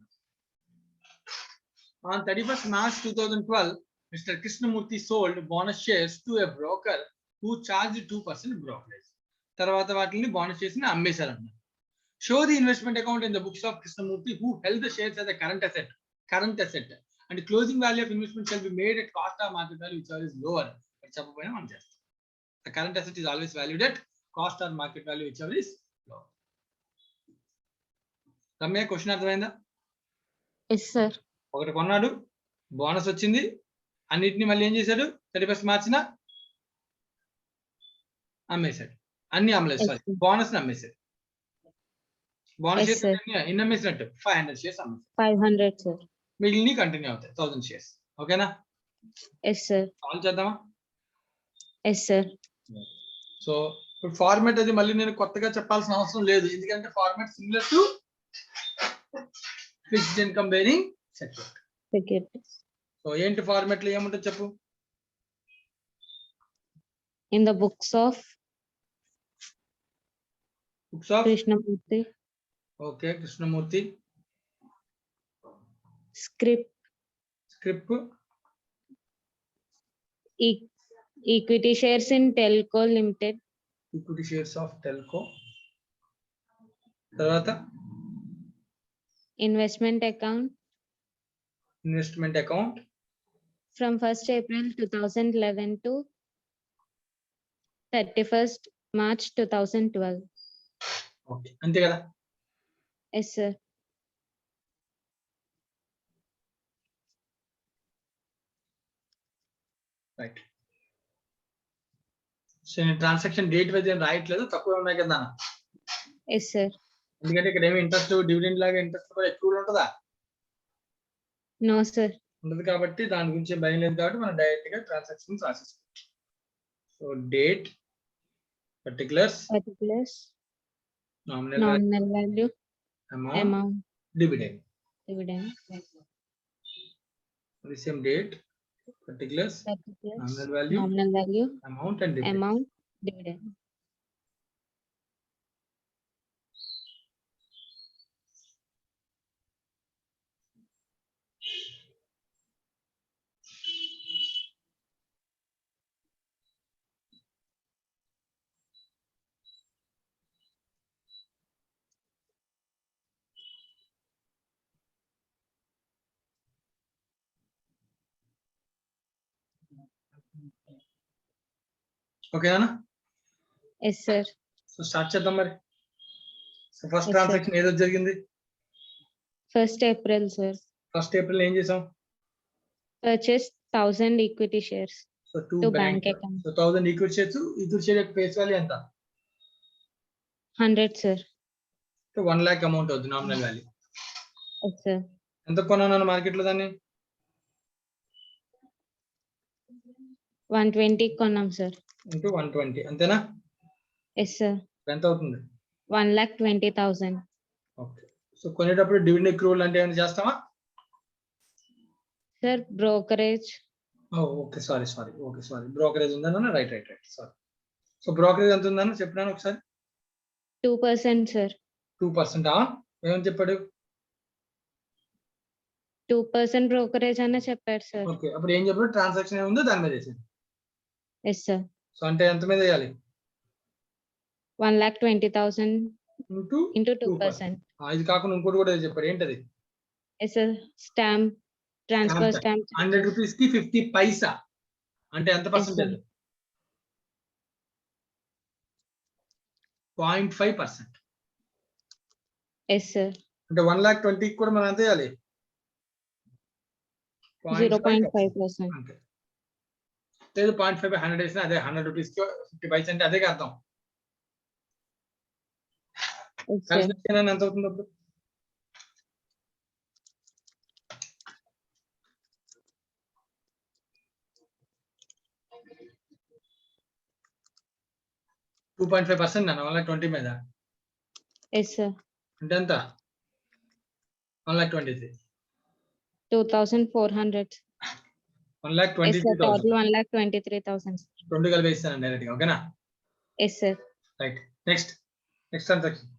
On 31st March 2012, Mr. Krishnamurthy sold bonus shares to a broker who charged 2% brokerage. తర్వాత వాటిని bonus shares ని అమ్మేశారంట. Show the investment account in the books of Krishnamurthy who held the shares as a current asset, and the closing value of investment shall be made at cost or market value, whichever is lower. చెప్పకపోయినా మనం చేస్తాం. The current asset is always valued at cost or market value, whichever is lower. Ramya, question అర్థమైందా?
Yes sir.
ఒకటి కొన్నాడు, bonus వచ్చింది, అన్నిటిని మళ్ళీ ఏం చేశాడు? 31st March అమ్మేశాడు. అన్ని అమ్మలేదు, సారీ, బోనస్ అమ్మేశాడు. బోనస్ షేర్స్ ఎన్ని అమ్మేసినట్టు? 500 షేర్స్ అమ్మేశాడు.
500 సార్.
మిగిలిన కంటిన్యూ అవుతాయి 1000 షేర్స్. ఓకేనా?
Yes sir.
సాల్వ్ చేద్దామా?
Yes sir.
సో ఇప్పుడు ఫార్మాట్ అది మళ్ళీ నేను కొత్తగా చెప్పాల్సిన అవసరం లేదు, ఎందుకంటే format similar to fixed income bearing security.
Securities.
So ఏంటి ఫార్మాట్ లో ఏముంటుంది చెప్పు.
In the books of
books of
Krishnamurti,
okay Krishnamurti,
script,
script,
equity shares in Telco Limited,
equity shares of Telco, తర్వాత
investment account
investment account
from 1st April 2011 to 31st March 2012.
Okay అంతే కదా.
Yes, sir.
Right. So నేను transaction date wise ఏం రాయట్లేదు, తక్కువ ఉన్నాయి కదా అన్న.
Yes, sir.
ఎందుకంటే ఇక్కడ ఏమి ఇంట్రెస్ట్ డివిడెండ్ లాగా ఇంట్రెస్ట్ కూడా ఎక్కువ ఉంటుందా,
No, sir.
ఉండదు, కాబట్టి దాని గురించి భయం లేదు, కాబట్టి మనం డైరెక్ట్ గా ట్రాన్సాక్షన్స్ రాసేస్తాం. So date, particulars,
Particulars,
nominal
nominal value,
amount,
amount,
dividend.
dividend,
The same date, particulars,
particulars,
nominal value,
nominal value,
amount and dividend.
amount, dividend.
Okay అన్న.
Yes, sir.
సో స్టార్ట్ చేద్దాం మరి. So first
Yes, sir.
Transaction ఏదో జరిగింది.
1st April, sir.
First April ఏం చేసాం.
Purchased 1000 equity shares
so two
to
bank
bank account.
So 1000 equity shares, equity share యొక్క face value ఎంత.
100, sir.
So 1 lakh amount అవుతుంది nominal value.
Yes, sir.
ఎంత కొన్నాను market లో దాన్ని.
120 కొన్నాం, sir.
ఇంటూ 120 అంతేనా.
Yes, sir.
ఎంత అవుతుంది.
1,20,000.
ఓకే. సో కొనేటప్పుడు డివిడెండ్ అక్రూవల్ అంటే ఏమైనా చేస్తామా.
Sir, brokerage,
okay sorry okay sorry brokerage ఉందన్న. Right sorry. సో బ్రోకరేజ్ ఎంత ఉందన్న చెప్పినాను ఒకసారి.
2%, sir.
2%. ఏమని చెప్పాడు.
2% brokerage అనే చెప్పాడు, sir.
ఓకే అప్పుడు ఏం చెప్పాడు, ట్రాన్సాక్షన్ ఏముందో దాని మీద వేసేది.
Yes, sir.
సో అంటే ఎంత మీద వేయాలి.
1,20,000
ఇంటూ
into
2%.
2%.
ఇది కాకుండా ఇంకోటి కూడా చెప్పాడు, ఏంటది.
Yes, sir. Stamp, transfer stamp.
100 rupees కి 50 పైసా అంటే ఎంత పర్సెంటేజ్. 0.5%.
Yes, sir.
అంటే 1,20,000 కూడా మనం ఎంత వేయాలి.
0.5%.
అంతే. లేదు 0.5 100 వేసినా అదే 100 రూపీస్ కి 50 పైసా అంటే అదే అర్థం.
Yes, sir.
ఎంత అవుతుంది అప్పుడు. $2.5% అన్న 1,20,000 మీద.
Yes, sir.
అంటే ఎంత. 1,23,000.
2,400.
1,23,000.
Yes, sir. Total 1,23,000.
రెండు కలిపి వేస్తాను డైరెక్ట్ గా. ఓకేనా.
Yes, sir.
Right. Next transaction.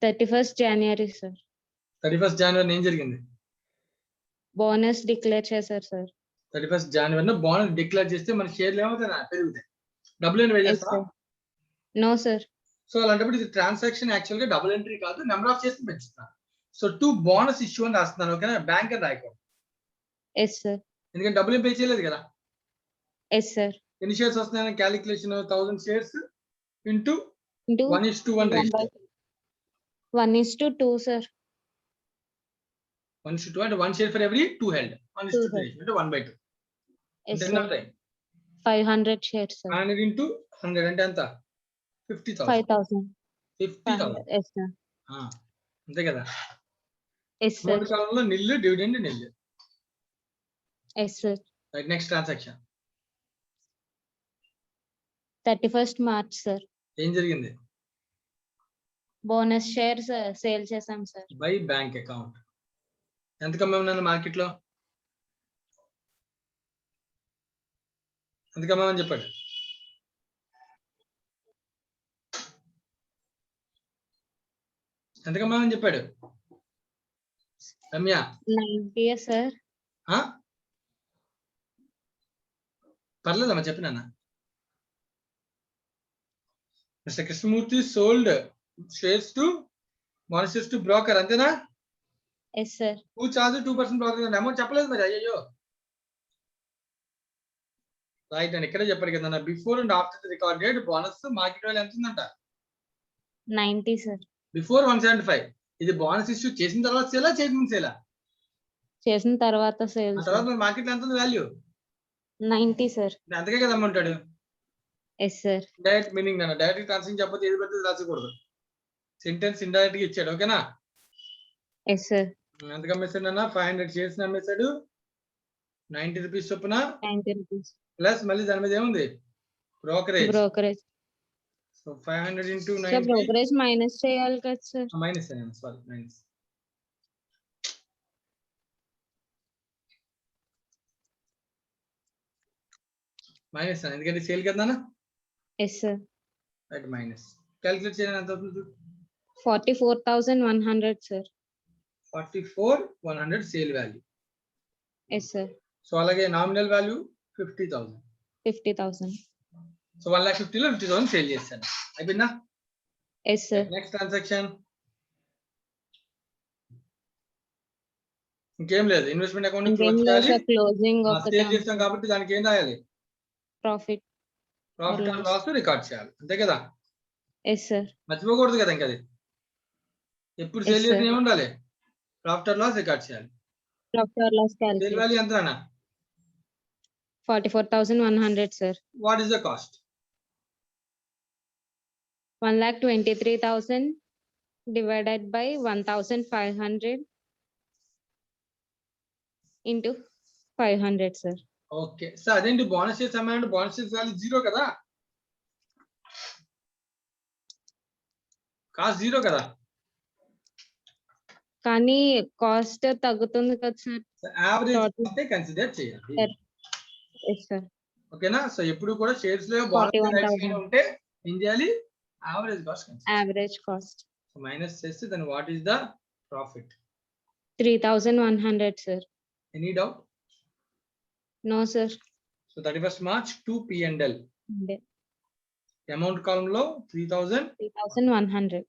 31st January, sir.
31st జనవరి ఏం జరిగింది.
Bonus declare చేశారు, sir.
31st జనవరి బోనస్ డిక్లేర్ చేస్తే మన షేర్లు ఏమవుతాయి, పెరుగుతాయి. డబ్బులు ఏమి
Yes,
వేసేస్తా.
sir. No, sir.
సో అలాంటప్పుడు ఇది ట్రాన్సాక్షన్ యాక్చువల్ గా డబుల్ ఎంట్రీ కాదు, నెంబర్ ఆఫ్ షేర్స్ పెంచుతున్నాను. సో 2 బోనస్ ఇష్యూ అని రాస్తున్నాను. ఓకేనా. బ్యాంక్ అని రాయకూడదు,
Yes, sir.
ఎందుకంటే డబ్బులు ఏం పే చేయలేదు కదా.
Yes, sir.
ఎన్ని షేర్స్ వస్తున్నాయని calculation 1000 shares into
Into
1:1 ratio.
1:2, sir.
1:2 అంటే 1 share for every 2 held. 1:2 ratio అంటే 1/2.
Yes,
అంటే
sir.
ఎన్ని అవుతాయి.
500 shares, sir.
100 into 100 అంటే ఎంత. 50,000.
5,000.
50,000.
Yes, sir.
అంతే కదా.
Yes, sir.
మూడు కాలంలో నిల్లు dividend nil.
Yes, sir.
Right. Next transaction.
31st March, sir.
ఏం జరిగింది?
Bonus shares సేల్ చేసాం, sir.
By bank account. ఎంత కమ్మేమన్నాను మార్కెట్లో? ఎంత కమ్మేమని చెప్పాడు? ఎంత కమ్మేమని చెప్పాడు రమ్య?
90, sir.
ఆ? పర్లేదమ్మా చెప్పినా. Mister Krishnamurthy sold shares to bonus to broker, అంతేనా?
Yes, sir.
To charge 2% broker amount చెప్పలేదు మరి. అయ్యో రైట్, నేను ఇక్కడే చెప్పాను కదా before and after the record date bonus market value ఎంత ఉందంట?
90, sir.
బిఫోర్ 175. ఇది బోనస్ ఇష్యూ చేసిన తర్వాత సేలా చేయకుండా సేలా?
చేసిన తర్వాత
ఆ
సేల్,
తర్వాత మరి మార్కెట్ లో ఎంత ఉంది వాల్యూ?
90, sir.
అంతకే కదా అమ్మంటాడు.
Yes, sir.
డైరెక్ట్ మీనింగ్ నాన్న, డైరెక్ట్ ట్రాన్సాక్షన్ చెప్పకపోతే ఏది పడితే రాసుకోకూడదు. సెంటెన్స్ ఇండైరెక్ట్ గా ఇచ్చాడు, ఓకేనా?
Yes, sir.
ఎంత అమ్మేశాడు అన్న? 500 షేర్స్ అమ్మేశాడు 90 రూపీస్ చొప్పున
90 rupees.
ప్లస్ మళ్ళీ దాని మీద ఏముంది? Brokerage.
Brokerage.
So 500 into
Sir,
90
brokerage minus చేయాలి కదా, sir.
మైనస్ అయ్యాను, సారీ మైనస్. మైనస్ అని ఎందుకంటే సేల్ కదా అన్న?
Yes, sir.
Right, minus. Calculate చేయాలి ఎంత అవుతుంది?
44,100, sir.
44,100 sale value.
Yes, sir.
So అలాగే నామినల్ వాల్యూ 50,000.
50,000.
సో 1,50,000 లో 50,000 సేల్ చేశాను. అయిపోయిందా?
Yes, sir.
నెక్స్ట్ ట్రాన్సాక్షన్ ఇంకేం లేదు. ఇన్వెస్ట్మెంట్ అకౌంట్
ఇంకేం
క్లోజ్
లేదు,
చేయాలి.
sir. Closing ఒకటే
సేల్ చేస్తాం కాబట్టి దానికి ఏం రాయాలి?
profit.
Profit and loss record చేయాలి, అంతే కదా?
Yes, sir.
మర్చిపోకూడదు కదా ఇంకా అది. ఎప్పుడు సేల్
Yes,
చేసిన
sir.
ఏముండాలి? ప్రాఫిట్ అండ్ లాస్ రికార్డ్ చేయాలి.
Profit or loss
sale
calculate.
Value ఎంత అన్న?
44,100, sir.
What is the cost?
1,23,000 divided by 1,500 into 500, sir.
Okay sir, అదేంటి bonus shares amount? Bonus shares value 0 కదా? కాస్ట్ 0 కదా?
కానీ cost తగ్గుతుంది కదా, sir.
Average
Total.
Cost consider చేయాలి,
Yes, sir.
ఓకేనా? సో ఎప్పుడు కూడా షేర్స్ లో
41,000.
బోనస్ ఉంటే ఏం చేయాలి? Average cost consider.
Average cost.
So minus చేస్తే దాని what is the profit?
3,100, sir.
Any doubt?
No, sir.
So 31st March 2 P&L
Monday.
Amount కాలం లో 3,000
3,100.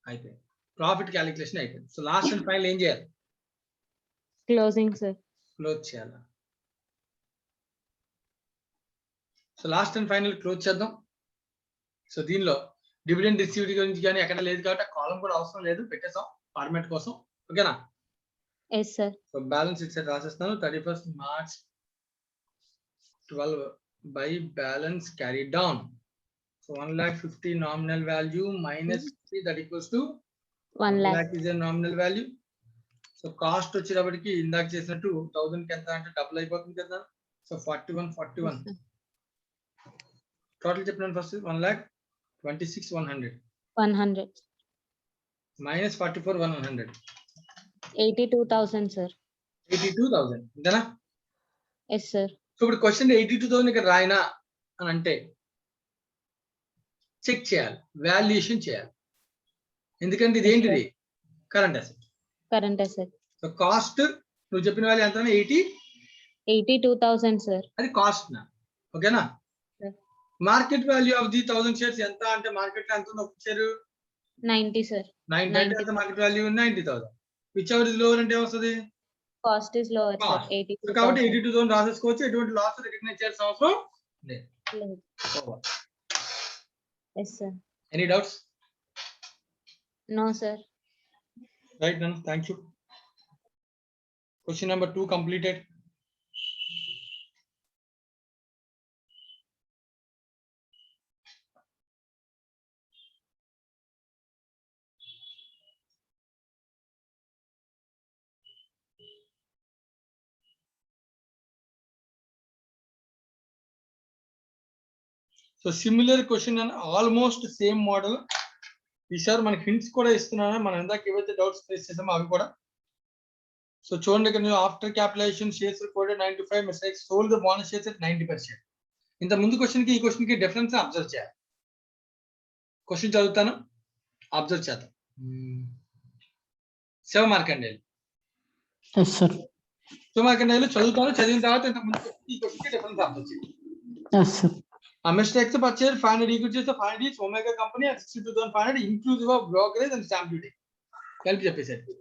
అయిపోయింది. ప్రాఫిట్ క్యాలిక్యులేషన్ అయిపోయింది. సో లాస్ట్ అండ్ ఫైనల్ ఏం చేయాలి?
Closing, sir.
క్లోజ్ చేయాలి. So last and final close చేద్దాం. సో దీనిలో డివిడెండ్ రిసీవ్డ్ గురించి కానీ ఎక్కడ లేదు కాబట్టి ఆ కాలం కూడా అవసరం లేదు, పెట్టేసాం ఫార్మాట్ కోసం, ఓకేనా?
Yes, sir.
So balance it side రాసేస్తాను. 31st March 12 by balance carried down. So 1,50,000 nominal value minus 50, that equals to
1 lakh.
lakh is a nominal value. So cost వచ్చేటప్పటికి ఇందాక చేసినట్టు 1000 కి ఎంత అంటే డబుల్ అయిపోతుంది కదా. సో 41 టోటల్ చెప్పినాను ఫస్ట్. 1,26,100
100.
minus 44,100
82,000, sir.
82,000 అంతేనా?
Yes, sir.
సో ఇప్పుడు క్వశ్చన్ 82,000 ఇక్కడ రాయనా అని అంటే చెక్ చేయాలి, వాల్యుయేషన్ చేయాలి. ఎందుకంటే ఇది ఏంటిది? Current asset.
Current asset.
So cost నువ్వు చెప్పిన వాల్యూ ఎంత?
82,000, sir.
అది కాస్ట్ నా, ఓకేనా?
Yes.
Market value of the 1000 shares ఎంత అంటే మార్కెట్ లో ఎంత ఉంది ఒక share?
90, sir.
90 market value 90,000. Which ever is lower అంటే ఏమొస్తుంది?
Cost is lower, sir.
Cost. So
82,000.
కాబట్టి 82,000 రాసేసుకోవచ్చు. ఎటువంటి లాస్ రికగ్నైజ్ చేయాల్సిన అవసరం లేదు.
Yes, sir.
Any doubts?
No, sir.
Right నన్ను, thank you. Question number 2 completed. So similar question and almost same model. ఈసారి మనకి హింట్స్ కూడా ఇస్తున్నాను. మనం ఇందాక ఏవైతే డౌట్స్ ఫేస్ చేసామో అవి కూడా. సో చూడండి ఇక్కడ after capitalization shares reported 95 mistakes sold the bonus shares at 90%. ఇంత ముందు క్వశ్చన్ కి ఈ క్వశ్చన్ కి డిఫరెన్స్ అబ్జర్వ్ చేయాలి. క్వశ్చన్ చదువుతాను, అబ్జర్వ్ చేద్దాం. Shivamarkandeyulu
Yes, sir.
శివమార్కండేయులు చదువుతాను, చదివిన తర్వాత ఇంత ముందు ఈ క్వశ్చన్ కి డిఫరెన్స్ అబ్జర్వ్ చేయాలి.
Yes, sir.
A mistake to purchase 500 equity of 500 each Omega company at 62,500 inclusive of brokerage and stamp duty. Help చెప్పేసారు.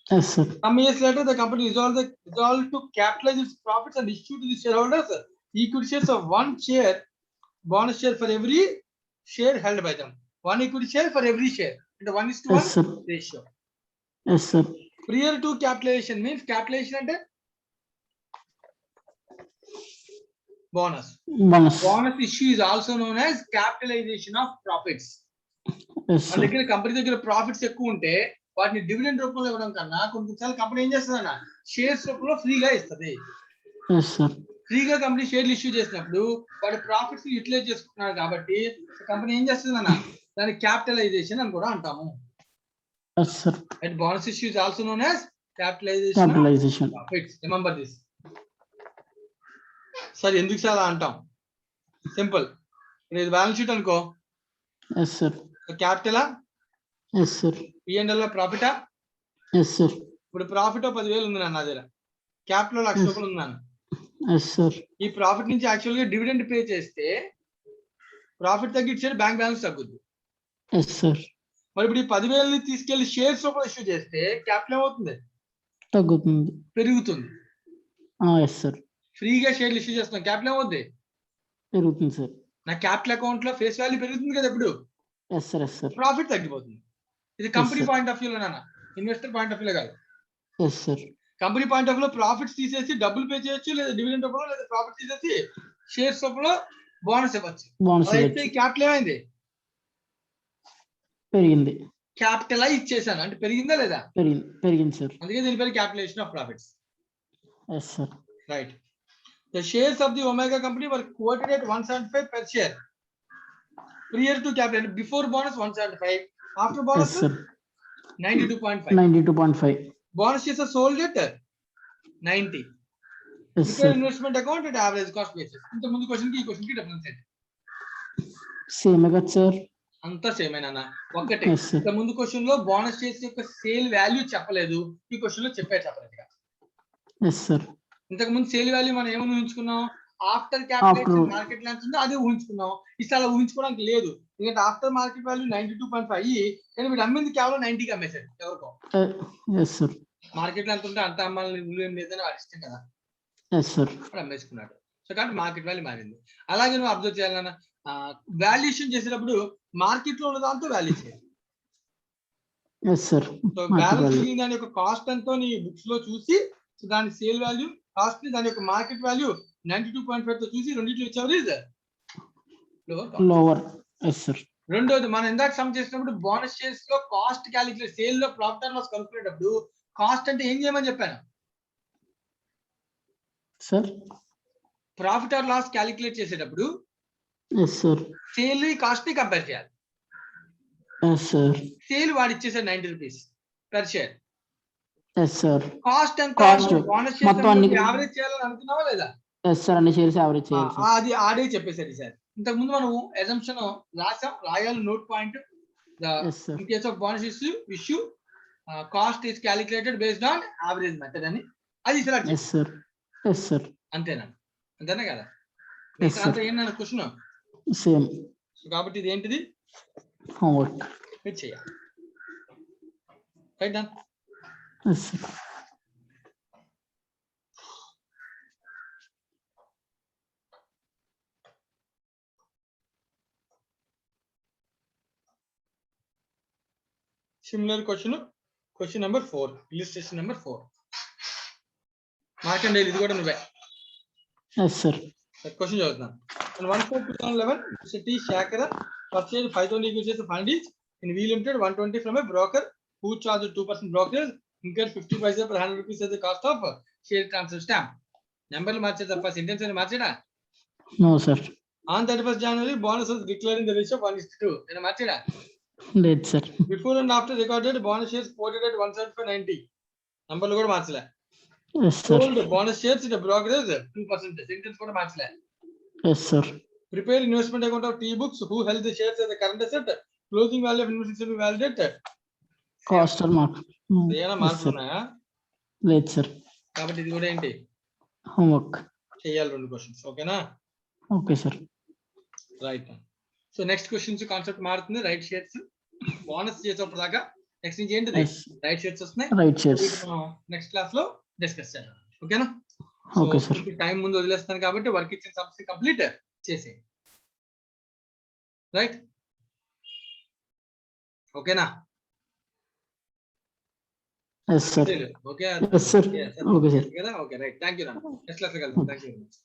Yes, sir.
Some years later, the company resolved to capitalize its profits and issue to the shareholders equity shares of one share, bonus share for every share held by them. One equity share for every share. And 1:1
Yes, sir.
ratio.
Yes, sir.
Prior to capitalization means capitalization and bonus.
Bonus.
Bonus issue is also known as capitalization of profits.
Yes,
మన
sir.
దగ్గర company దగ్గర profits ఎక్కువ ఉంటే వాటిని dividend రూపంలో ఇవ్వడం కన్నా కొన్నిసార్లు కంపెనీ ఏం చేస్తుందన్న షేర్స్ రూపంలో ఫ్రీగా ఇస్తుంది.
Yes, sir.
ఫ్రీగా కంపెనీ షేర్లు ఇష్యూ చేసినప్పుడు వాటి ప్రాఫిట్స్ యూటిలైజ్ చేసుకుంటున్నారు కాబట్టి కంపెనీ ఏం చేస్తుందన్న దాని క్యాపిటలైజేషన్ అని కూడా అంటాము.
Yes, sir.
And bonus issue is also known as capitalization
Capitalization.
Profits. Remember this. సరే ఎందుకు చాలా అంటాం? సింపుల్. ఇది బ్యాలెన్స్ షీట్ అనుకో,
Yes, sir.
క్యాపిటలా
Yes, sir.
P&L ప్రాఫిటా?
Yes, sir.
ఇప్పుడు ప్రాఫిట్ 10,000 ఉంది నా దగ్గర, క్యాపిటల్ 1,00,000 రూపాయలు ఉందన్న.
Yes, sir.
ఈ ప్రాఫిట్ నుంచి యాక్చువల్ గా డివిడెండ్ పే చేస్తే ప్రాఫిట్ తగ్గించారు, బ్యాంక్ బ్యాలెన్స్ తగ్గుద్ది.
Yes, sir.
మరి ఇప్పుడు ఈ 10,000 తీసుకెళ్లి షేర్స్ రూపంలో ఇష్యూ చేస్తే క్యాపిటల్ ఏమవుతుంది?
తగ్గుతుంది.
పెరుగుతుంది.
Yes, sir.
ఫ్రీగా షేర్లు ఇష్యూ చేస్తున్నాం, క్యాపిటల్ ఏమవుద్ది?
పెరుగుతుంది, sir.
నా క్యాపిటల్ అకౌంట్ లో ఫేస్ వాల్యూ పెరుగుతుంది కదా, ఇప్పుడు
Yes, sir. Yes, sir.
Profit తగ్గిపోతుంది. ఇది కంపెనీ
sir.
పాయింట్ ఆఫ్ వ్యూలో నాన్న, ఇన్వెస్టర్ పాయింట్ ఆఫ్ వ్యూలో కాదు.
Yes, sir.
Company point of వ్యూలో ప్రాఫిట్స్ తీసేసి డబ్బులు పే చేయొచ్చు, లేదా డివిడెండ్ రూపంలో, లేదా ప్రాఫిట్ తీసేసి షేర్స్ రూపంలో బోనస్ ఇవ్వచ్చు.
Bonus
అయితే క్యాపిటల్ ఏమైంది?
పెరిగింది.
క్యాపిటలైజ్ చేశాను అంటే పెరిగిందా లేదా?
పెరిగింది, sir.
అందుకే దీని పేరు capitalization of profits.
Yes, sir.
Right. The shares of the Omega company were quoted at 175 per share. Prior to capital, before bonus 175, after bonus
Yes, sir.
92.5.
92.5.
Bonus shares are sold at 90.
Yes,
Return
sir.
investment account at average cost basis. ఇంత ముందు question కి ఈ question కి difference ఏంటి?
Same కదా, sir?
అంతా same ఏనా? ఒక్కటే.
Yes, sir.
ఇంత ముందు క్వశ్చన్ లో బోనస్ షేర్స్ యొక్క సేల్ వాల్యూ చెప్పలేదు, ఈ క్వశ్చన్ లో చెప్పలేదు.
Yes, sir.
ఇంతకు ముందు సేల్ వాల్యూ మనం ఏమని ఊహించుకున్నాం? After capitalization
After.
మార్కెట్ ఎంత ఉందో అదే ఊహించుకున్నాం. ఈసారి ఊహించుకోవడానికి లేదు, ఎందుకంటే ఆఫ్టర్ మార్కెట్ వాల్యూ 92.5 అయ్యి కానీ వీడు అమ్మింది కేవలం 90కి అమ్మేశాడు. ఎవరికో
Yes, sir.
మార్కెట్ లో ఎంత ఉంటే అంత అమ్మాలని రూల్ ఏం లేదని వాడు ఇష్టం కదా,
Yes, sir.
వాడు అమ్మేసుకున్నాడు. సో కాబట్టి మార్కెట్ వాల్యూ మారింది. అలాగే నువ్వు అబ్జర్వ్ చేయాలన్నా వాల్యుయేషన్ చేసేటప్పుడు మార్కెట్ లో ఉన్న దాంతో వాల్యూ చేయాలి.
Yes, sir.
So
Market
balance
value.
మిగిలిన దాని యొక్క కాస్ట్ ఎంతో నీ బుక్స్ లో చూసి దాని సేల్ వాల్యూ కాస్ట్ ని దాని యొక్క మార్కెట్ వాల్యూ 92.5 తో చూసి రెండింటిలో ఇచ్చేవారు
Lower. Yes, sir.
రెండోది మనం ఇందాక సమ్ చేసినప్పుడు బోనస్ షేర్స్ లో కాస్ట్ క్యాలిక్యులేట్, సేల్ లో ప్రాఫిట్ అండ్ లాస్ కనుక్కునేటప్పుడు కాస్ట్ అంటే ఏం చేయమని చెప్పాను?
Sir.
Profit or loss calculate చేసేటప్పుడు
Yes, sir.
సేల్ కాస్ట్ ని కంపేర్ చేయాలి.
Yes, sir.
సేల్ వాడు ఇచ్చేసాడు 90 rupees per share.
Yes, sir.
Cost ఎంత?
Cost.
బోనస్
మొత్తం అన్ని-
షేర్స్ యావరేజ్ చేయాలని అనుకున్నావా లేదా?
Yes, sir. అన్ని షేర్స్ యావరేజ్ చేయాలి, sir.
అది ఆడే చెప్పేసరి సార్. ఇంతకు ముందు మనం అజంప్షన్ రాయాలి note point.
Yes, sir.
In case of bonus issue cost is calculated based on average method అని అది select
Yes, sir. Yes, sir.
అంతేనా? అంతేనా కదా?
Yes, sir.
అంతా ఏంటన్నా క్వశ్చన్.
Same.
కాబట్టి ఇది ఏంటిది?
Homework.
ఇది చేయాలి. Right done.
Yes, sir.
Similar question number 4, illustration number 4. Markandeyulu ఇది కూడా నువ్వే.
Yes, sir.
క్వశ్చన్ చదువుతున్నాను. On 1/4/2011, City Shakara purchased 5,000 equity shares of Handys in V Limited 120 from a broker who charged 2% brokerage, incurred 50 paisa per 100 rupees as the cost of share transfer stamp. నెంబర్లు మార్చే తప్ప sentence అని మార్చేడా?
No, sir.
On 31st January, bonus was declared in the ratio of 1:2. నేను మార్చేడా?
లేదు sir.
Before and after recorded, bonus shares quoted at 175.90. నంబర్లు కూడా మార్చలే.
Yes sir.
Sold bonus shares in a brokerage 2%. Sentence కూడా మార్చలే.
Yes sir.
Prepare investment account of T-books who held the shares as a current asset. Closing value of investment should be valued at.
Cost or market.
ఏమైనా మార్పులు ఉన్నాయా?
లేదు sir.
కాబట్టి ఇది కూడా ఏంటి?
హోంవర్క్.
చేయాలి 2 క్వశ్చన్స్. ఓకేనా?
Okay sir.
Right. So next questions concept మారుతుంది. రైట్ షేర్స్ బోనస్ చేసేటప్పుడు దాకా నెక్స్ట్ నుంచి ఏంటిది?
ఎస్.
రైట్ షేర్స్ వస్తున్నాయి.
Right shares.
నెక్స్ట్ క్లాస్ లో డిస్కస్ చేద్దాం. ఓకేనా?
Okay sir.
టైం ముందు వదిలేస్తాను కాబట్టి వర్క్ ఇచ్చిన సమస్య కంప్లీట్ చేసే. రైట్. ఓకేనా?
Yes sir.
Okay
yes sir. Okay sir.
కదా? Okay right. Thank you. Next class లో కలుద్దాం. Thank you very much.